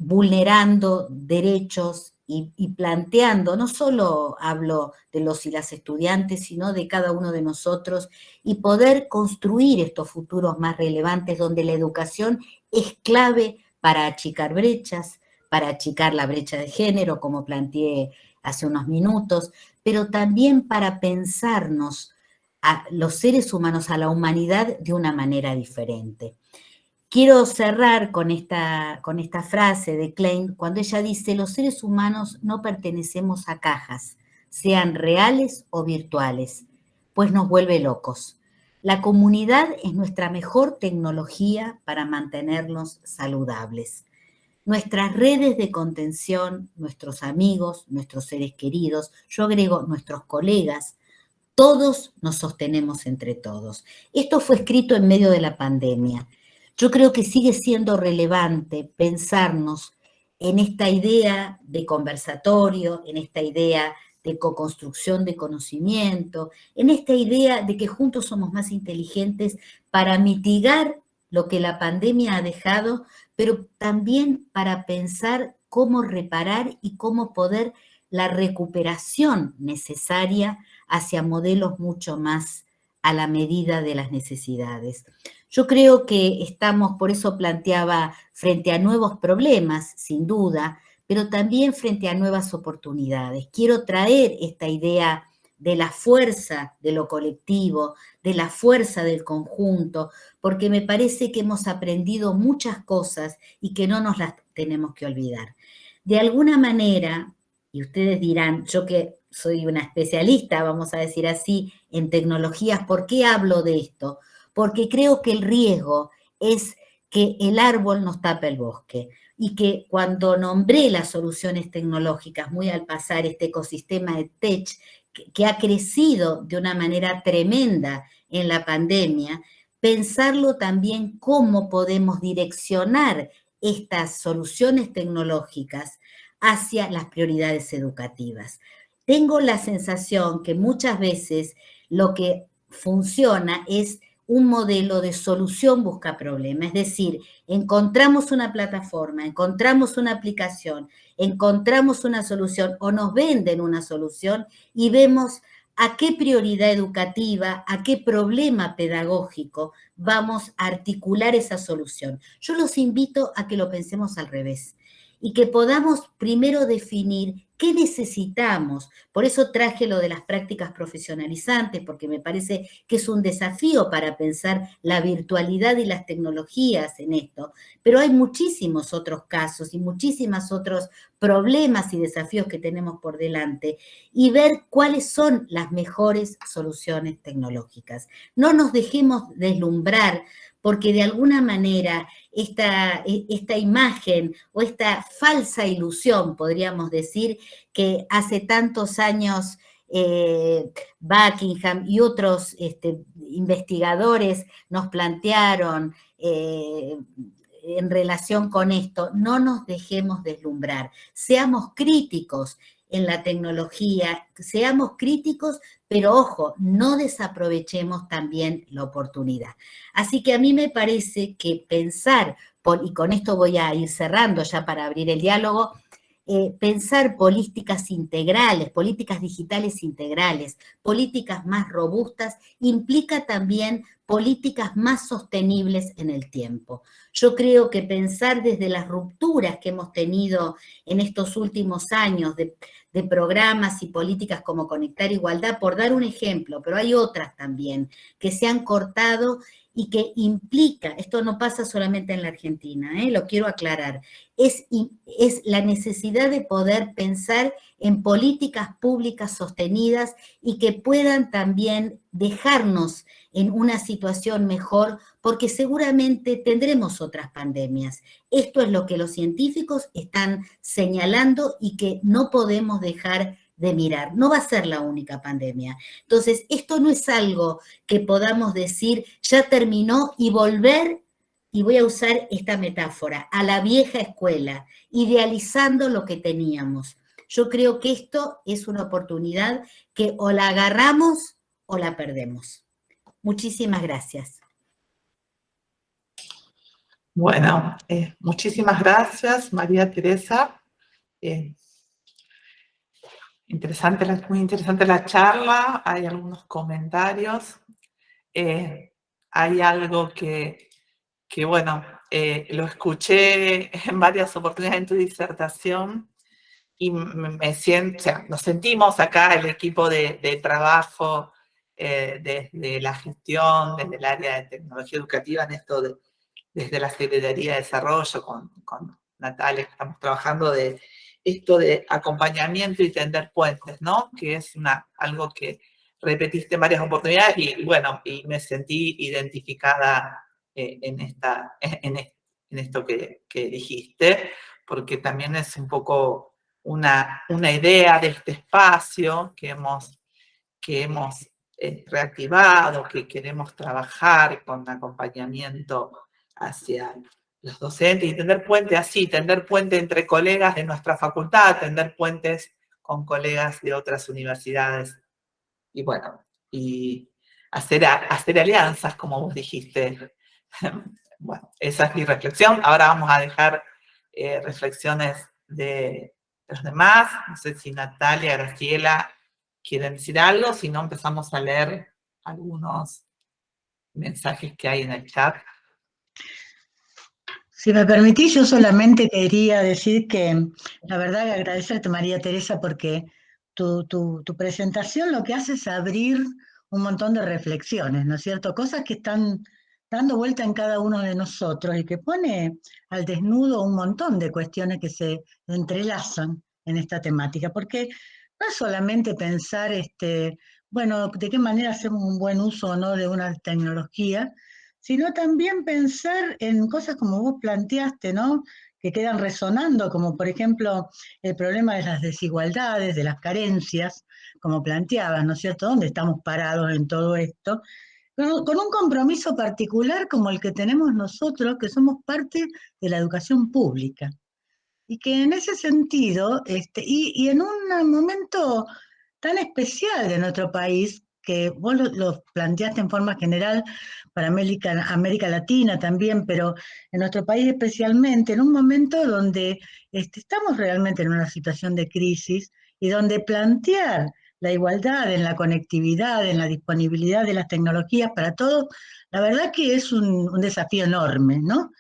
vulnerando derechos y planteando, no solo hablo de los y las estudiantes, sino de cada uno de nosotros, y poder construir estos futuros más relevantes donde la educación es clave para achicar brechas, para achicar la brecha de género, como planteé hace unos minutos, pero también para pensarnos a los seres humanos, a la humanidad, de una manera diferente. Quiero cerrar con esta frase de Klein, cuando ella dice: los seres humanos no pertenecemos a cajas, sean reales o virtuales, pues nos vuelve locos. La comunidad es nuestra mejor tecnología para mantenernos saludables. Nuestras redes de contención, nuestros amigos, nuestros seres queridos, yo agrego nuestros colegas, todos nos sostenemos entre todos. Esto fue escrito en medio de la pandemia. Yo creo que sigue siendo relevante pensarnos en esta idea de conversatorio, en esta idea de co-construcción de conocimiento, en esta idea de que juntos somos más inteligentes para mitigar lo que la pandemia ha dejado, pero también para pensar cómo reparar y cómo poder la recuperación necesaria hacia modelos mucho más a la medida de las necesidades. Yo creo que estamos, por eso planteaba, frente a nuevos problemas, sin duda, pero también frente a nuevas oportunidades. Quiero traer esta idea de la fuerza de lo colectivo, de la fuerza del conjunto, porque me parece que hemos aprendido muchas cosas y que no nos las tenemos que olvidar. De alguna manera, y ustedes dirán, yo que soy una especialista, vamos a decir así, en tecnologías, ¿por qué hablo de esto? Porque creo que el riesgo es que el árbol nos tapa el bosque y que cuando nombré las soluciones tecnológicas, muy al pasar este ecosistema de tech, que ha crecido de una manera tremenda en la pandemia, pensarlo también cómo podemos direccionar estas soluciones tecnológicas hacia las prioridades educativas. Tengo la sensación que muchas veces lo que funciona es un modelo de solución busca problema, es decir, encontramos una plataforma, encontramos una aplicación, encontramos una solución o nos venden una solución y vemos a qué prioridad educativa, a qué problema pedagógico vamos a articular esa solución. Yo los invito a que lo pensemos al revés y que podamos primero definir qué necesitamos. Por eso traje lo de las prácticas profesionalizantes, porque me parece que es un desafío para pensar la virtualidad y las tecnologías en esto. Pero hay muchísimos otros casos y muchísimos otros problemas y desafíos que tenemos por delante y ver cuáles son las mejores soluciones tecnológicas. No nos dejemos deslumbrar porque de alguna manera esta imagen o esta falsa ilusión, podríamos decir, que hace tantos años Buckingham y otros investigadores nos plantearon en relación con esto, no nos dejemos deslumbrar, seamos críticos en la tecnología, seamos críticos, pero ojo, no desaprovechemos también la oportunidad. Así que a mí me parece que pensar, y con esto voy a ir cerrando ya para abrir el diálogo, pensar políticas integrales, políticas digitales integrales, políticas más robustas, implica también políticas más sostenibles en el tiempo. Yo creo que pensar desde las rupturas que hemos tenido en estos últimos años de programas y políticas como Conectar Igualdad, por dar un ejemplo, pero hay otras también que se han cortado y que implica, esto no pasa solamente en la Argentina, lo quiero aclarar, es la necesidad de poder pensar en políticas públicas sostenidas y que puedan también dejarnos en una situación mejor, porque seguramente tendremos otras pandemias. Esto es lo que los científicos están señalando y que no podemos dejar de mirar. No va a ser la única pandemia. Entonces, esto no es algo que podamos decir, ya terminó, y volver, y voy a usar esta metáfora, a la vieja escuela, idealizando lo que teníamos. Yo creo que esto es una oportunidad que o la agarramos o la perdemos. Muchísimas gracias. Bueno, muchísimas gracias, María Teresa. Muy interesante la charla, hay algunos comentarios. Hay algo que bueno, lo escuché en varias oportunidades en tu disertación y me siento, o sea, nos sentimos acá el equipo de trabajo desde la gestión, desde el área de tecnología educativa, en esto desde la Secretaría de Desarrollo con Natalia, que estamos trabajando de esto de acompañamiento y tender puentes, ¿no? Que es algo que repetiste en varias oportunidades y bueno, y me sentí identificada en esto que dijiste, porque también es un poco una idea de este espacio que hemos reactivado, que queremos trabajar con acompañamiento hacia los docentes y tender puente entre colegas de nuestra facultad, tender puentes con colegas de otras universidades y bueno, y hacer alianzas, como vos dijiste. Bueno, esa es mi reflexión. Ahora vamos a dejar reflexiones de los demás. No sé si Natalia, Graciela quieren decir algo, si no empezamos a leer algunos mensajes que hay en el chat. Si me permitís, yo solamente quería decir que la verdad que agradecerte, María Teresa, porque tu presentación lo que hace es abrir un montón de reflexiones, ¿no es cierto? Cosas que están dando vuelta en cada uno de nosotros y que pone al desnudo un montón de cuestiones que se entrelazan en esta temática, porque no es solamente pensar, bueno, de qué manera hacemos un buen uso o no de una tecnología, sino también pensar en cosas como vos planteaste, ¿no? Que quedan resonando, como por ejemplo el problema de las desigualdades, de las carencias, como planteabas, ¿no es cierto? ¿Dónde estamos parados en todo esto? Con un compromiso particular como el que tenemos nosotros, que somos parte de la educación pública. Y que en ese sentido, y en un momento tan especial de nuestro país, que vos lo planteaste en forma general para América Latina también, pero en nuestro país especialmente, en un momento donde estamos realmente en una situación de crisis y donde plantear la igualdad en la conectividad, en la disponibilidad de las tecnologías para todos, la verdad que es un desafío enorme, ¿no?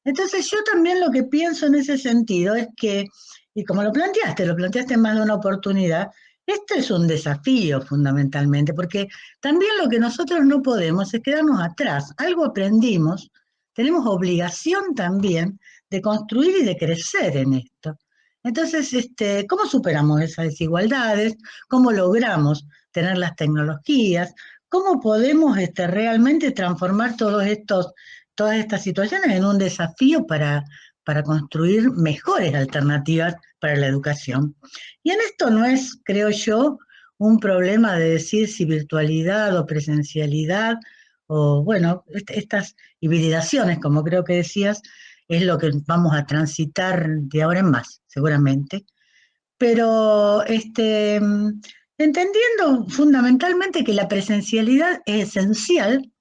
Entonces yo también lo que pienso en ese sentido es que, y como lo planteaste en más de una oportunidad, este es un desafío fundamentalmente, porque también lo que nosotros no podemos es quedarnos atrás. Algo aprendimos, tenemos obligación también de construir y de crecer en esto. Entonces, ¿cómo superamos esas desigualdades? ¿Cómo logramos tener las tecnologías? ¿Cómo podemos realmente transformar todas estas situaciones en un desafío para construir mejores alternativas para la educación? Y en esto no es, creo yo, un problema de decir si virtualidad o presencialidad, o bueno, estas hibridaciones, como creo que decías, es lo que vamos a transitar de ahora en más, seguramente. pero entendiendo fundamentalmente que la presencialidad es esencial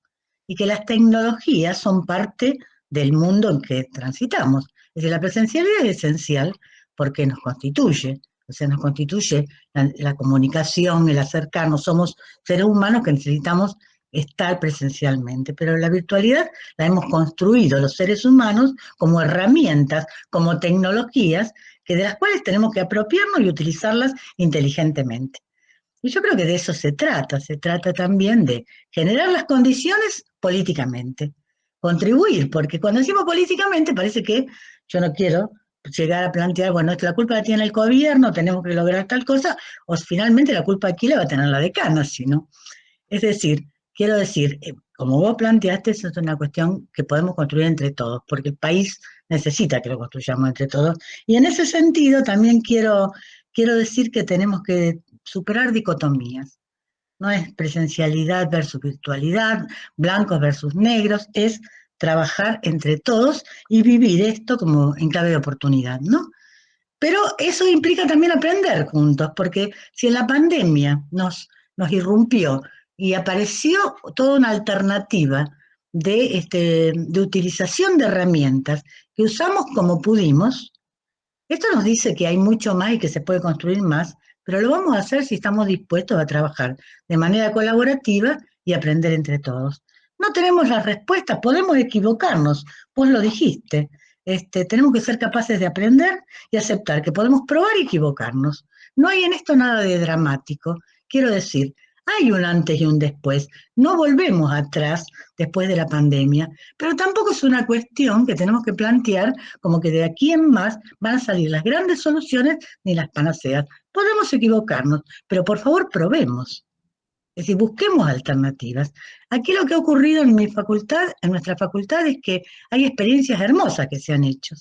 y que las tecnologías son parte del mundo en que transitamos. Es decir, la presencialidad es esencial porque nos constituye, o sea, nos constituye la comunicación, el acercarnos, somos seres humanos que necesitamos estar presencialmente, pero la virtualidad la hemos construido los seres humanos como herramientas, como tecnologías, de las cuales tenemos que apropiarnos y utilizarlas inteligentemente. Y yo creo que de eso se trata también de generar las condiciones políticamente, contribuir, porque cuando decimos políticamente parece que yo no quiero llegar a plantear, bueno, la culpa la tiene el gobierno, tenemos que lograr tal cosa, o finalmente la culpa aquí la va a tener la decana, ¿no? Es decir, quiero decir, como vos planteaste, eso es una cuestión que podemos construir entre todos, porque el país necesita que lo construyamos entre todos. Y en ese sentido también quiero decir que tenemos que superar dicotomías. No es presencialidad versus virtualidad, blancos versus negros, es trabajar entre todos y vivir esto como en clave de oportunidad, ¿no? Pero eso implica también aprender juntos, porque si en la pandemia nos irrumpió y apareció toda una alternativa de utilización de herramientas que usamos como pudimos, esto nos dice que hay mucho más y que se puede construir más, pero lo vamos a hacer si estamos dispuestos a trabajar de manera colaborativa y aprender entre todos. No tenemos las respuestas, podemos equivocarnos, vos lo dijiste. Tenemos que ser capaces de aprender y aceptar que podemos probar y equivocarnos. No hay en esto nada de dramático. Quiero decir, hay un antes y un después. No volvemos atrás después de la pandemia, pero tampoco es una cuestión que tenemos que plantear como que de aquí en más van a salir las grandes soluciones ni las panaceas. Podemos equivocarnos, pero por favor probemos. Es decir, busquemos alternativas. Aquí lo que ha ocurrido en mi facultad, en nuestra facultad, es que hay experiencias hermosas que se han hecho.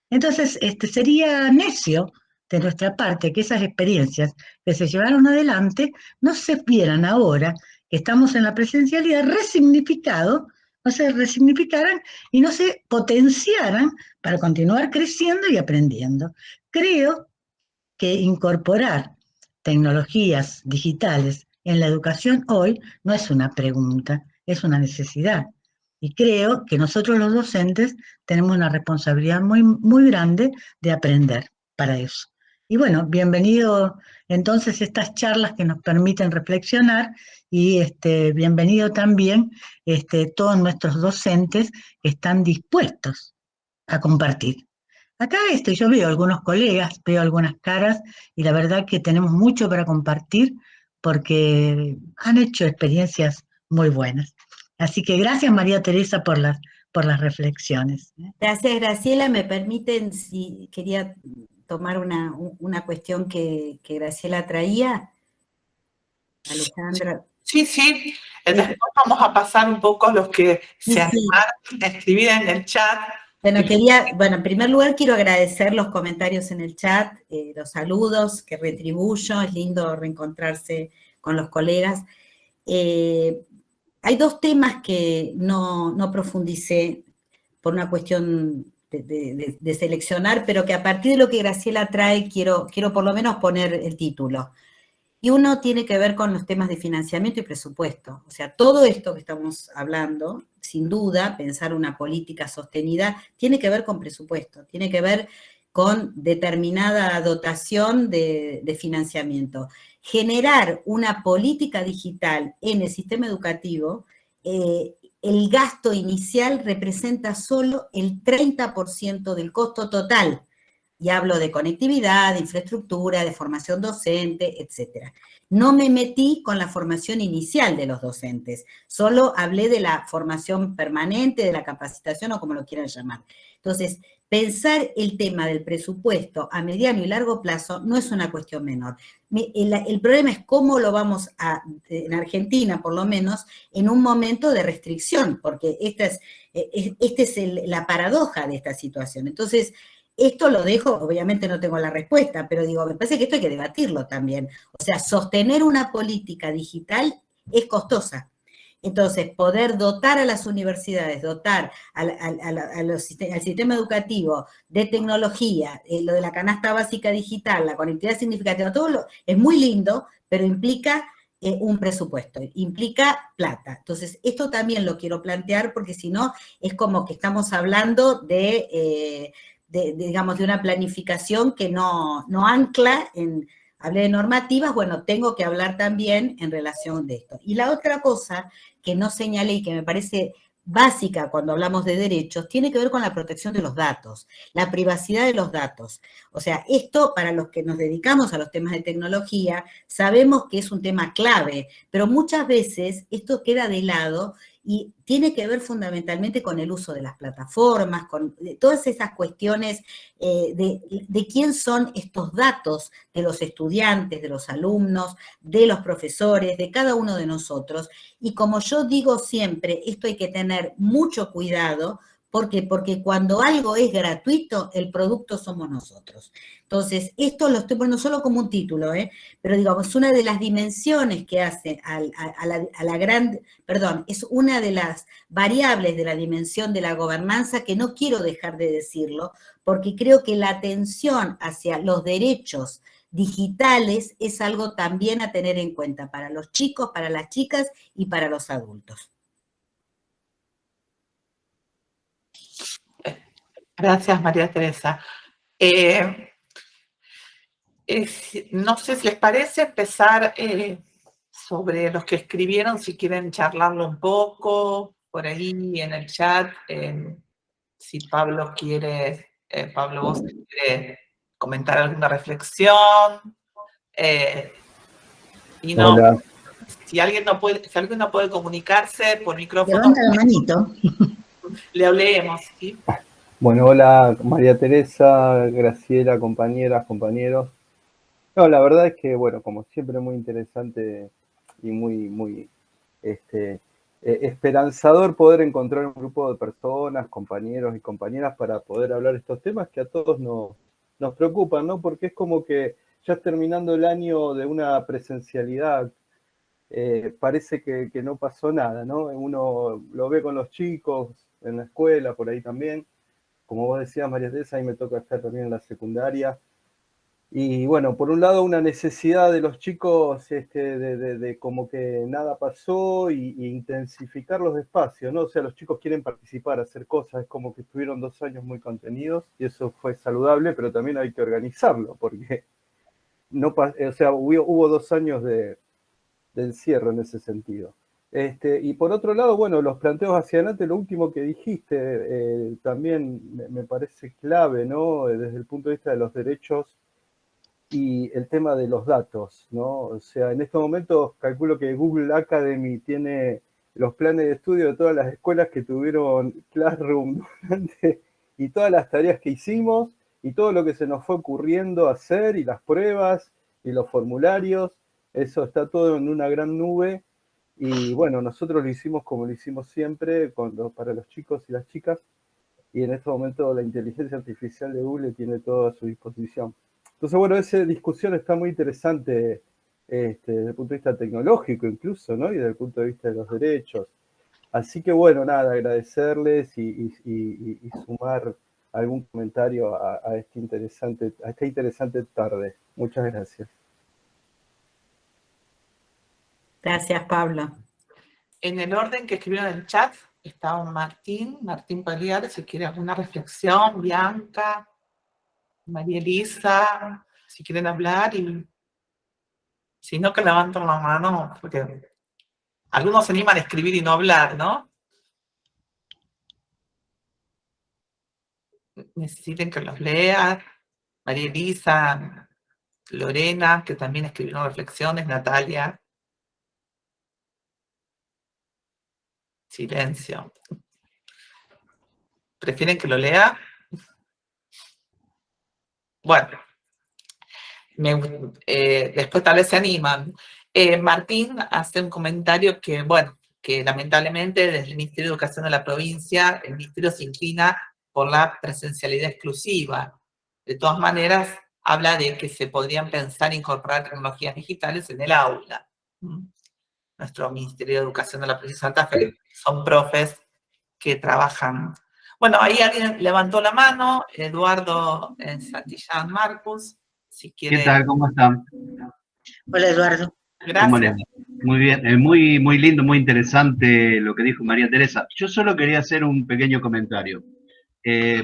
Entonces, sería necio de nuestra parte que esas experiencias que se llevaron adelante no se vieran ahora que estamos en la presencialidad resignificado, no se resignificaran y no se potenciaran para continuar creciendo y aprendiendo. Creo que incorporar tecnologías digitales en la educación hoy no es una pregunta, es una necesidad. Y creo que nosotros los docentes tenemos una responsabilidad muy, muy grande de aprender para eso. Y bueno, bienvenido entonces estas charlas que nos permiten reflexionar y bienvenido también todos nuestros docentes que están dispuestos a compartir. Acá yo veo algunos colegas, veo algunas caras y la verdad que tenemos mucho para compartir porque han hecho experiencias muy buenas. Así que gracias María Teresa por las reflexiones. Gracias Graciela, me permiten, si quería tomar una cuestión que Graciela traía. Alejandra. Sí. Después vamos a pasar un poco a los que se animaron a escribir en el chat. Bueno, en primer lugar quiero agradecer los comentarios en el chat, los saludos que retribuyo, es lindo reencontrarse con los colegas. Hay dos temas que no profundicé por una cuestión de seleccionar, pero que a partir de lo que Graciela trae quiero por lo menos poner el título. Y uno tiene que ver con los temas de financiamiento y presupuesto. O sea, todo esto que estamos hablando, sin duda, pensar una política sostenida, tiene que ver con presupuesto, tiene que ver con determinada dotación de financiamiento. Generar una política digital en el sistema educativo, el gasto inicial representa solo el 30% del costo total. Y hablo de conectividad, de infraestructura, de formación docente, etc. No me metí con la formación inicial de los docentes, solo hablé de la formación permanente, de la capacitación o como lo quieran llamar. Entonces, pensar el tema del presupuesto a mediano y largo plazo no es una cuestión menor. El problema es cómo lo vamos a, en Argentina por lo menos, en un momento de restricción, porque esta es la paradoja de esta situación. Entonces, esto lo dejo, obviamente no tengo la respuesta, pero digo, me parece que esto hay que debatirlo también. O sea, sostener una política digital es costosa. Entonces, poder dotar a las universidades, dotar al sistema educativo de tecnología, lo de la canasta básica digital, la conectividad significativa, es muy lindo, pero implica un presupuesto, implica plata. Entonces, esto también lo quiero plantear porque si no, es como que estamos hablando digamos, de una planificación que no ancla en... Hablé de normativas, bueno, tengo que hablar también en relación de esto. Y la otra cosa que no señalé y que me parece básica cuando hablamos de derechos, tiene que ver con la protección de los datos, la privacidad de los datos. O sea, esto para los que nos dedicamos a los temas de tecnología, sabemos que es un tema clave, pero muchas veces esto queda de lado y tiene que ver fundamentalmente con el uso de las plataformas, con todas esas cuestiones de quién son estos datos de los estudiantes, de los alumnos, de los profesores, de cada uno de nosotros. Y como yo digo siempre, esto hay que tener mucho cuidado. ¿Por qué? Porque cuando algo es gratuito, el producto somos nosotros. Entonces, esto lo estoy poniendo solo como un título, pero digamos, una de las dimensiones que hace es una de las variables de la dimensión de la gobernanza que no quiero dejar de decirlo, porque creo que la atención hacia los derechos digitales es algo también a tener en cuenta para los chicos, para las chicas y para los adultos. Gracias, María Teresa. No sé si les parece empezar sobre los que escribieron, si quieren charlarlo un poco, por ahí en el chat, si Pablo quiere, Pablo, vos querés comentar alguna reflexión, y no, Hola. si alguien no puede comunicarse por micrófono, Levanta la manito. le hablemos, ¿sí? Bueno, hola María Teresa, Graciela, compañeras, compañeros. No, la verdad es que, bueno, como siempre, muy interesante y muy esperanzador poder encontrar un grupo de personas, compañeros y compañeras para poder hablar de estos temas que a todos nos preocupan, ¿no? Porque es como que ya terminando el año de una presencialidad, parece que no pasó nada, ¿no? Uno lo ve con los chicos en la escuela, por ahí también. Como vos decías, María Teresa, ahí me toca estar también en la secundaria. Y bueno, por un lado una necesidad de los chicos de como que nada pasó y intensificar los espacios, ¿no? O sea, los chicos quieren participar, hacer cosas, es como que estuvieron 2 años muy contenidos y eso fue saludable, pero también hay que organizarlo, porque no, o sea, hubo 2 años de encierro en ese sentido. Y por otro lado, bueno, los planteos hacia adelante, lo último que dijiste también me parece clave, ¿no? Desde el punto de vista de los derechos y el tema de los datos, ¿no? O sea, en estos momentos calculo que Google Academy tiene los planes de estudio de todas las escuelas que tuvieron Classroom durante, y todas las tareas que hicimos y todo lo que se nos fue ocurriendo hacer y las pruebas y los formularios, eso está todo en una gran nube y bueno, nosotros lo hicimos como lo hicimos siempre para los chicos y las chicas y en este momento la inteligencia artificial de Google tiene todo a su disposición. Entonces, bueno, esa discusión está muy interesante desde el punto de vista tecnológico incluso, ¿no? Y desde el punto de vista de los derechos. Así que, bueno, nada, agradecerles y sumar algún comentario a esta interesante tarde. Muchas gracias. Gracias, Pablo. En el orden que escribieron en el chat está Martín Pagliari, si quiere alguna reflexión, Bianca, María Elisa, si quieren hablar, y si no, que levanten la mano, porque algunos se animan a escribir y no hablar, ¿no? Necesiten que los lea. María Elisa, Lorena, que también escribieron reflexiones, Natalia. Silencio. ¿Prefieren que lo lea? Bueno, después tal vez se animan. Martín hace un comentario que, bueno, que lamentablemente desde el Ministerio de Educación de la provincia, el Ministerio se inclina por la presencialidad exclusiva. De todas maneras, habla de que se podrían pensar incorporar tecnologías digitales en el aula. nuestro Ministerio de Educación de la Provincia de Santa Fe, son profes que trabajan. Bueno, ahí alguien levantó la mano, Eduardo Santillán Marcus, si quiere. ¿Qué tal? ¿Cómo están? Hola, Eduardo. ¿Cómo les Gracias. va? Muy bien, muy lindo, muy interesante lo que dijo María Teresa. Yo solo quería hacer un pequeño comentario.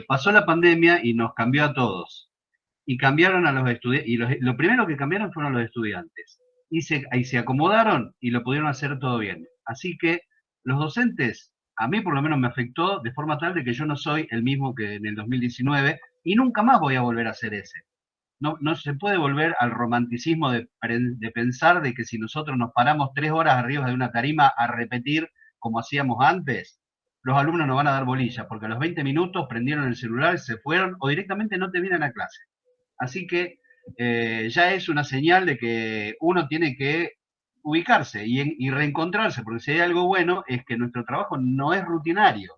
Pasó la pandemia y nos cambió a todos. Y cambiaron a los estudiantes, y lo primero que cambiaron fueron los estudiantes. Y se acomodaron y lo pudieron hacer todo bien. Así que los docentes, a mí por lo menos me afectó de forma tal de que yo no soy el mismo que en el 2019 y nunca más voy a volver a ser ese. No se puede volver al romanticismo de pensar de que si nosotros nos paramos 3 horas arriba de una tarima a repetir como hacíamos antes, los alumnos nos van a dar bolilla, porque a los 20 minutos prendieron el celular, se fueron o directamente no te vienen a clase. Así que ya es una señal de que uno tiene que ubicarse y reencontrarse, porque si hay algo bueno es que nuestro trabajo no es rutinario.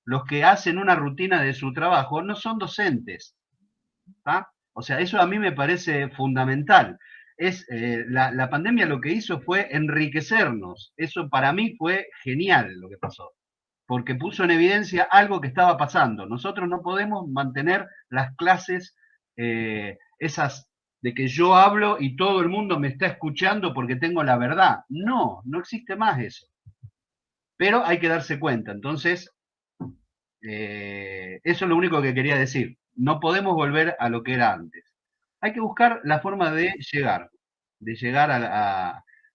Los que hacen una rutina de su trabajo no son docentes, ¿tá? O sea, eso a mí me parece fundamental. La pandemia lo que hizo fue enriquecernos. Eso para mí fue genial lo que pasó, porque puso en evidencia algo que estaba pasando. Nosotros no podemos mantener las clases esas de que yo hablo y todo el mundo me está escuchando porque tengo la verdad. No existe más eso. Pero hay que darse cuenta. Entonces, eso es lo único que quería decir. No podemos volver a lo que era antes. Hay que buscar la forma de llegar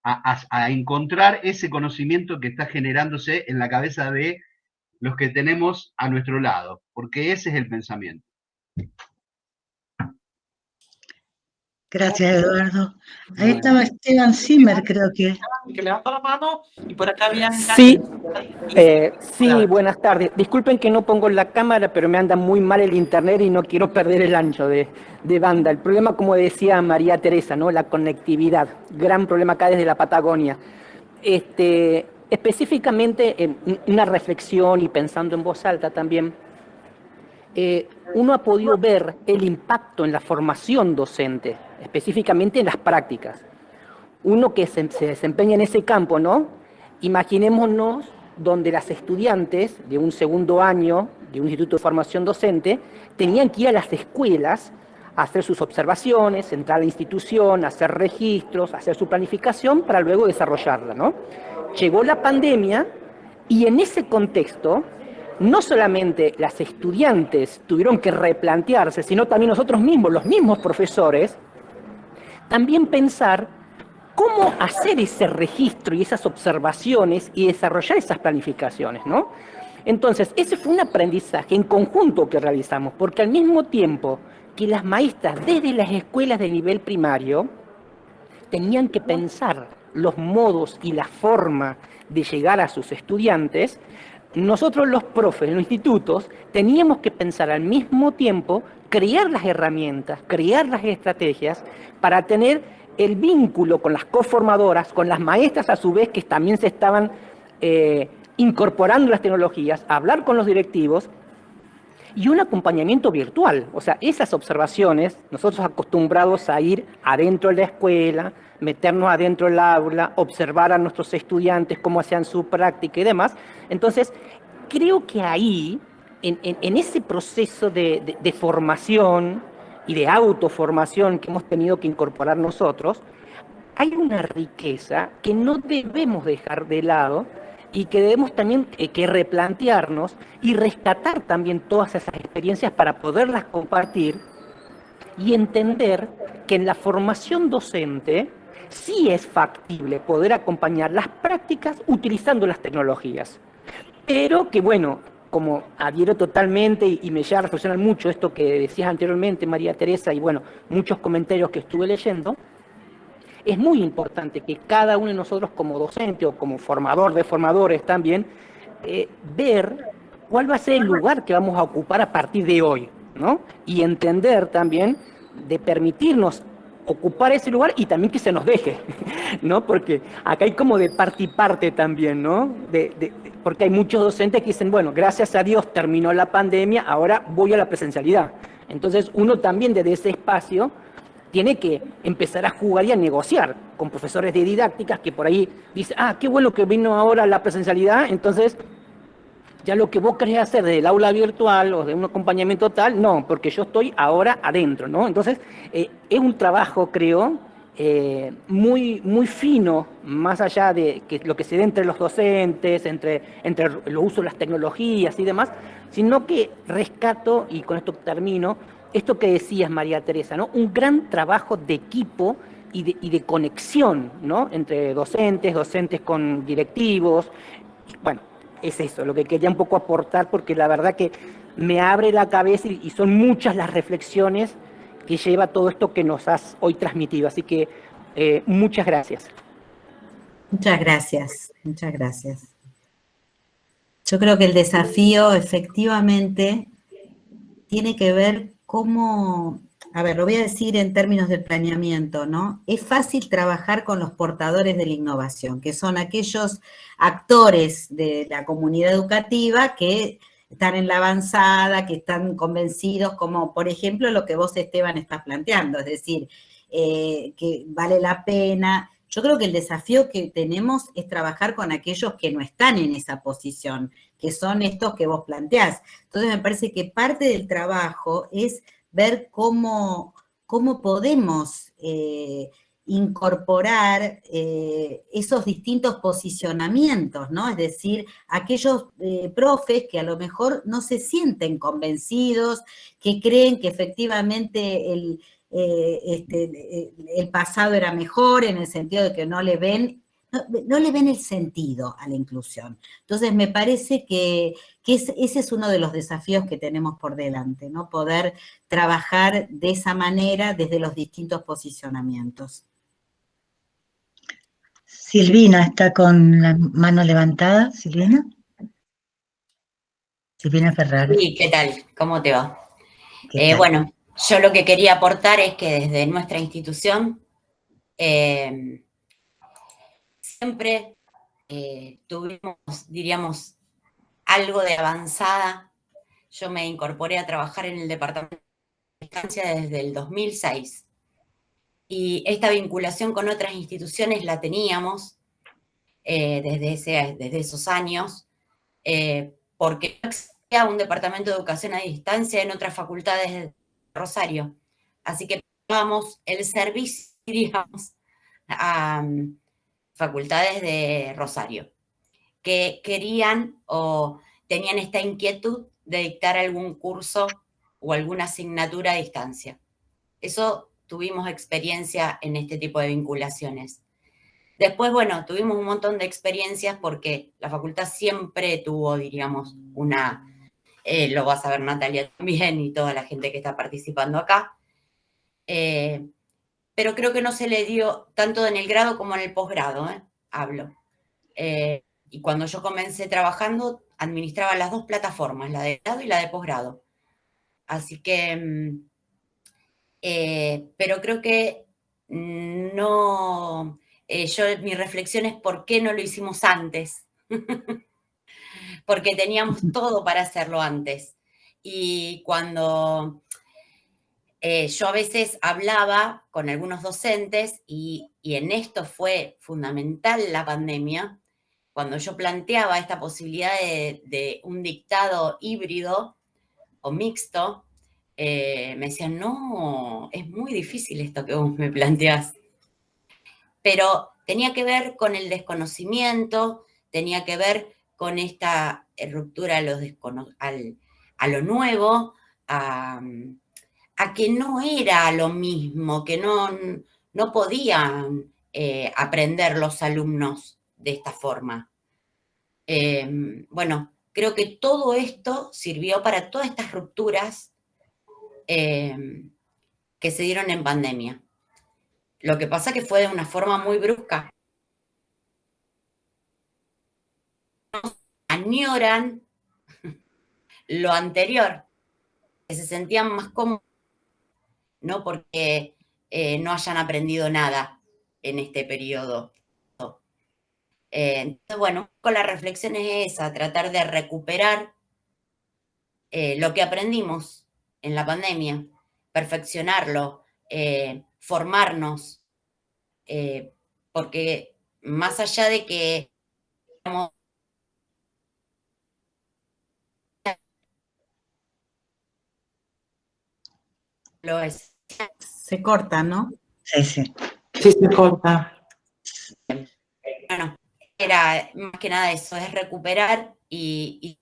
a encontrar ese conocimiento que está generándose en la cabeza de los que tenemos a nuestro lado, porque ese es el pensamiento. Gracias, Eduardo. Ahí estaba Esteban Zimmer, creo que. Que levantó la mano y por acá habían... Sí, sí, buenas tardes. Disculpen que no pongo la cámara, pero me anda muy mal el internet y no quiero perder el ancho de banda. El problema, como decía María Teresa, ¿no? La conectividad, gran problema acá desde la Patagonia. Específicamente, en una reflexión y pensando en voz alta también, uno ha podido ver el impacto en la formación docente, específicamente en las prácticas. Uno que se desempeña en ese campo, ¿no? Imaginémonos donde las estudiantes de un segundo año de un instituto de formación docente tenían que ir a las escuelas a hacer sus observaciones, entrar a la institución, hacer registros, hacer su planificación para luego desarrollarla, ¿no? Llegó la pandemia y en ese contexto no solamente las estudiantes tuvieron que replantearse, sino también nosotros mismos, los mismos profesores, también pensar cómo hacer ese registro y esas observaciones y desarrollar esas planificaciones, ¿no? Entonces, ese fue un aprendizaje en conjunto que realizamos, porque al mismo tiempo que las maestras desde las escuelas de nivel primario tenían que pensar los modos y la forma de llegar a sus estudiantes, nosotros los profes en los institutos teníamos que pensar al mismo tiempo, crear las herramientas, crear las estrategias para tener el vínculo con las coformadoras, con las maestras a su vez que también se estaban incorporando las tecnologías, hablar con los directivos y un acompañamiento virtual. O sea, esas observaciones, nosotros acostumbrados a ir adentro de la escuela, meternos adentro del aula, observar a nuestros estudiantes cómo hacían su práctica y demás. Entonces, creo que ahí, en ese proceso de formación y de autoformación que hemos tenido que incorporar nosotros, hay una riqueza que no debemos dejar de lado y que debemos también que replantearnos y rescatar también todas esas experiencias para poderlas compartir y entender que en la formación docente sí es factible poder acompañar las prácticas utilizando las tecnologías. Pero que bueno, como adhiero totalmente y me lleva a reflexionar mucho esto que decías anteriormente, María Teresa, y bueno, muchos comentarios que estuve leyendo, es muy importante que cada uno de nosotros como docente o como formador de formadores también, ver cuál va a ser el lugar que vamos a ocupar a partir de hoy, ¿no? Y entender también de permitirnos ocupar ese lugar y también que se nos deje, ¿no? Porque acá hay como de parte y parte también, ¿no? Porque hay muchos docentes que dicen, bueno, gracias a Dios terminó la pandemia, ahora voy a la presencialidad. Entonces uno también desde ese espacio tiene que empezar a jugar y a negociar con profesores de didácticas que por ahí dicen, ah, qué bueno que vino ahora la presencialidad, entonces ya lo que vos querés hacer desde el aula virtual o de un acompañamiento tal, no, porque yo estoy ahora adentro, ¿no? Entonces, es un trabajo, creo, muy, muy fino, más allá de que lo que se da entre los docentes, entre el uso de las tecnologías y demás, sino que rescato, y con esto termino, esto que decías, María Teresa, ¿no? Un gran trabajo de equipo y de conexión, ¿no? Entre docentes con directivos. Bueno, es eso, lo que quería un poco aportar, porque la verdad que me abre la cabeza y son muchas las reflexiones que lleva todo esto que nos has hoy transmitido. Así que muchas gracias. Muchas gracias, muchas gracias. Yo creo que el desafío efectivamente tiene que ver cómo, a ver, lo voy a decir en términos del planeamiento, ¿no? Es fácil trabajar con los portadores de la innovación, que son aquellos actores de la comunidad educativa que están en la avanzada, que están convencidos, como por ejemplo lo que vos, Esteban, estás planteando, es decir, que vale la pena. Yo creo que el desafío que tenemos es trabajar con aquellos que no están en esa posición, que son estos que vos planteás. Entonces me parece que parte del trabajo es ver cómo podemos incorporar esos distintos posicionamientos, ¿no? Es decir, aquellos profes que a lo mejor no se sienten convencidos, que creen que efectivamente el pasado era mejor en el sentido de que no le ven el sentido a la inclusión. Entonces, me parece que ese es uno de los desafíos que tenemos por delante, ¿no? Poder trabajar de esa manera desde los distintos posicionamientos. Silvina está con la mano levantada. Silvina. Silvina Ferrari. Sí, ¿qué tal? ¿Cómo te va? ¿Qué tal? Bueno, yo lo que quería aportar es que desde nuestra institución siempre tuvimos, diríamos, algo de avanzada. Yo me incorporé a trabajar en el departamento de distancia desde el 2006. Y esta vinculación con otras instituciones la teníamos desde esos años, porque no existía un departamento de educación a distancia en otras facultades de Rosario. Así que dábamos el servicio, digamos, a facultades de Rosario, que querían o tenían esta inquietud de dictar algún curso o alguna asignatura a distancia. Eso tuvimos experiencia en este tipo de vinculaciones. Después, bueno, tuvimos un montón de experiencias porque la facultad siempre tuvo, diríamos, lo va a saber Natalia también y toda la gente que está participando acá, pero creo que no se le dio tanto en el grado como en el posgrado, hablo. Y cuando yo comencé trabajando, administraba las dos plataformas, la de grado y la de posgrado. Así que, pero creo que no, mi reflexión es por qué no lo hicimos antes. Porque teníamos todo para hacerlo antes. Y cuando yo a veces hablaba con algunos docentes, y en esto fue fundamental la pandemia, cuando yo planteaba esta posibilidad de un dictado híbrido o mixto, me decían, no, es muy difícil esto que vos me planteás. Pero tenía que ver con el desconocimiento, tenía que ver con esta ruptura a lo nuevo, a que no era lo mismo, que no podían aprender los alumnos de esta forma. Bueno, creo que todo esto sirvió para todas estas rupturas que se dieron en pandemia. Lo que pasa que fue de una forma muy brusca. Añoran lo anterior, que se sentían más cómodos, no porque no hayan aprendido nada en este periodo. Entonces, bueno, con la reflexión es esa, tratar de recuperar lo que aprendimos en la pandemia, perfeccionarlo, formarnos, porque más allá de que lo es. Se corta, ¿no? Sí, sí. Sí, se corta. Bueno, era más que nada eso, es recuperar y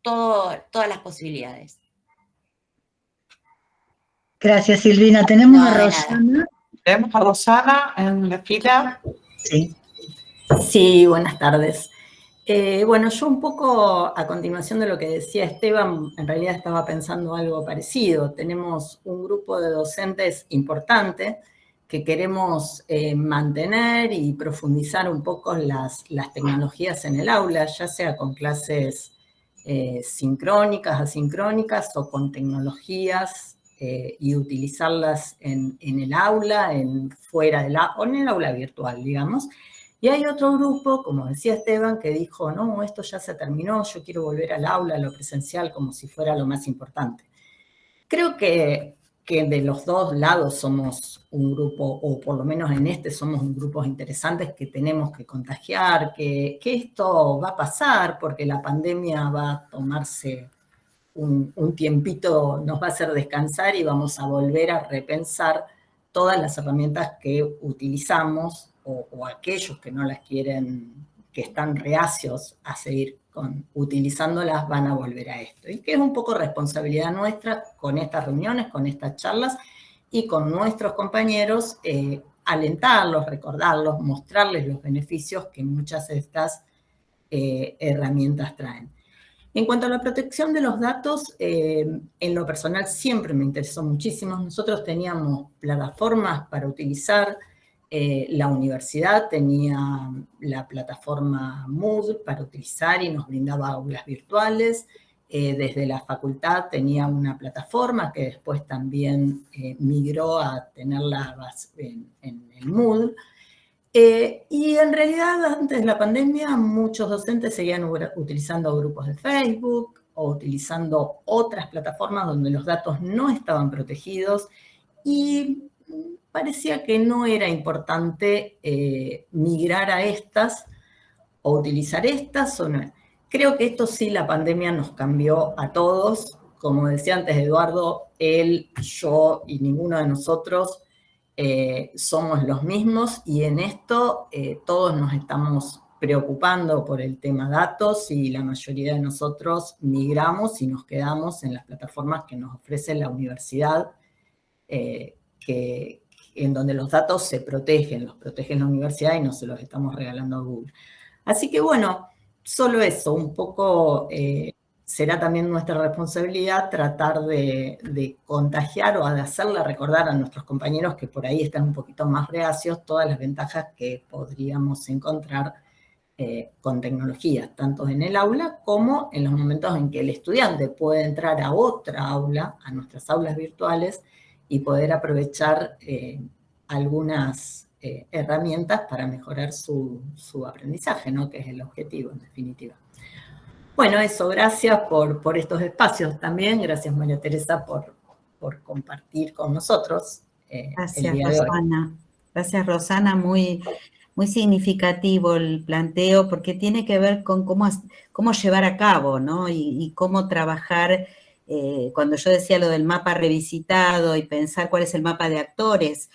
todas las posibilidades. Gracias, Silvina. Tenemos No, a de Rosana. Tenemos a Rosana en la fila. Sí. Sí, buenas tardes. Bueno, yo un poco a continuación de lo que decía Esteban, en realidad estaba pensando algo parecido. Tenemos un grupo de docentes importante que queremos mantener y profundizar un poco las tecnologías en el aula, ya sea con clases sincrónicas, asincrónicas o con tecnologías y utilizarlas en el aula, fuera o en el aula virtual, digamos. Y hay otro grupo, como decía Esteban, que dijo, no, esto ya se terminó, yo quiero volver al aula, a lo presencial, como si fuera lo más importante. Creo que de los dos lados somos un grupo, o por lo menos en este somos un grupo interesantes que tenemos que contagiar, que esto va a pasar porque la pandemia va a tomarse un tiempito, nos va a hacer descansar y vamos a volver a repensar todas las herramientas que utilizamos o aquellos que no las quieren, que están reacios a seguir utilizándolas, van a volver a esto. Y que es un poco responsabilidad nuestra con estas reuniones, con estas charlas y con nuestros compañeros, alentarlos, recordarlos, mostrarles los beneficios que muchas de estas herramientas traen. En cuanto a la protección de los datos, en lo personal siempre me interesó muchísimo. Nosotros teníamos plataformas para utilizar, la universidad tenía la plataforma Moodle para utilizar y nos brindaba aulas virtuales. Desde la facultad tenía una plataforma que después también migró a tenerla en el Moodle. Y en realidad, antes de la pandemia, muchos docentes seguían utilizando grupos de Facebook o utilizando otras plataformas donde los datos no estaban protegidos y parecía que no era importante migrar a estas o utilizar estas o no. Creo que esto sí, la pandemia nos cambió a todos. Como decía antes Eduardo, él, yo y ninguno de nosotros somos los mismos y en esto todos nos estamos preocupando por el tema datos y la mayoría de nosotros migramos y nos quedamos en las plataformas que nos ofrece la universidad, en donde los datos se protegen, los protege la universidad y no se los estamos regalando a Google. Así que bueno, solo eso, un poco será también nuestra responsabilidad tratar de contagiar o de hacerle recordar a nuestros compañeros que por ahí están un poquito más reacios todas las ventajas que podríamos encontrar con tecnología, tanto en el aula como en los momentos en que el estudiante puede entrar a otra aula, a nuestras aulas virtuales, y poder aprovechar algunas herramientas para mejorar su aprendizaje, ¿no? Que es el objetivo, en definitiva. Bueno, eso, gracias por estos espacios también, gracias María Teresa por compartir con nosotros Gracias, el día de hoy. Rosana. Gracias, Rosana, muy significativo el planteo, porque tiene que ver con cómo llevar a cabo, ¿no? Y cómo trabajar, cuando yo decía lo del mapa revisitado y pensar cuál es el mapa de actores,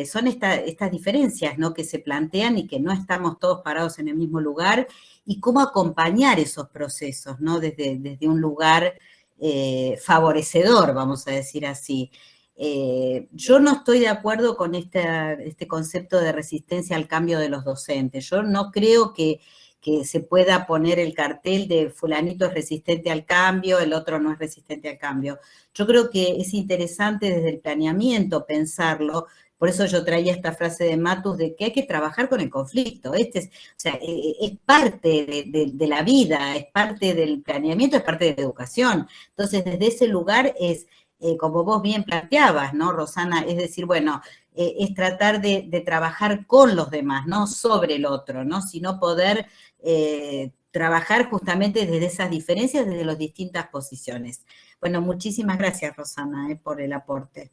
son estas diferencias, ¿no? Que se plantean y que no estamos todos parados en el mismo lugar, y cómo acompañar esos procesos, ¿no? Desde un lugar favorecedor, vamos a decir así. Yo no estoy de acuerdo con este concepto de resistencia al cambio de los docentes. Yo no creo que se pueda poner el cartel de fulanito es resistente al cambio, el otro no es resistente al cambio. Yo creo que es interesante desde el planeamiento pensarlo. Por eso yo traía esta frase de Matus de que hay que trabajar con el conflicto. Es parte de la vida, es parte del planeamiento, es parte de la educación. Entonces, desde ese lugar es, como vos bien planteabas, ¿no, Rosana? Es decir, bueno, es tratar de trabajar con los demás, no sobre el otro, ¿no? Sino poder trabajar justamente desde esas diferencias, desde las distintas posiciones. Bueno, muchísimas gracias, Rosana, por el aporte.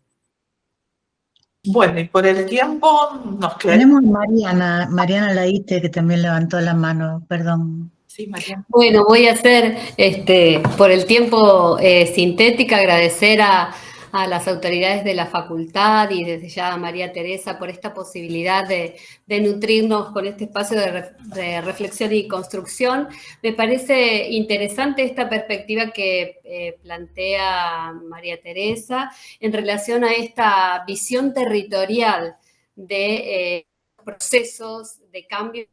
Bueno, y por el tiempo nos queda... Tenemos a Mariana Laite, que también levantó la mano, perdón. Sí, Mariana. Bueno, voy a hacer, por el tiempo sintética, agradecer a las autoridades de la facultad y desde ya a María Teresa por esta posibilidad de nutrirnos con este espacio de reflexión y construcción. Me parece interesante esta perspectiva que plantea María Teresa en relación a esta visión territorial de procesos de cambio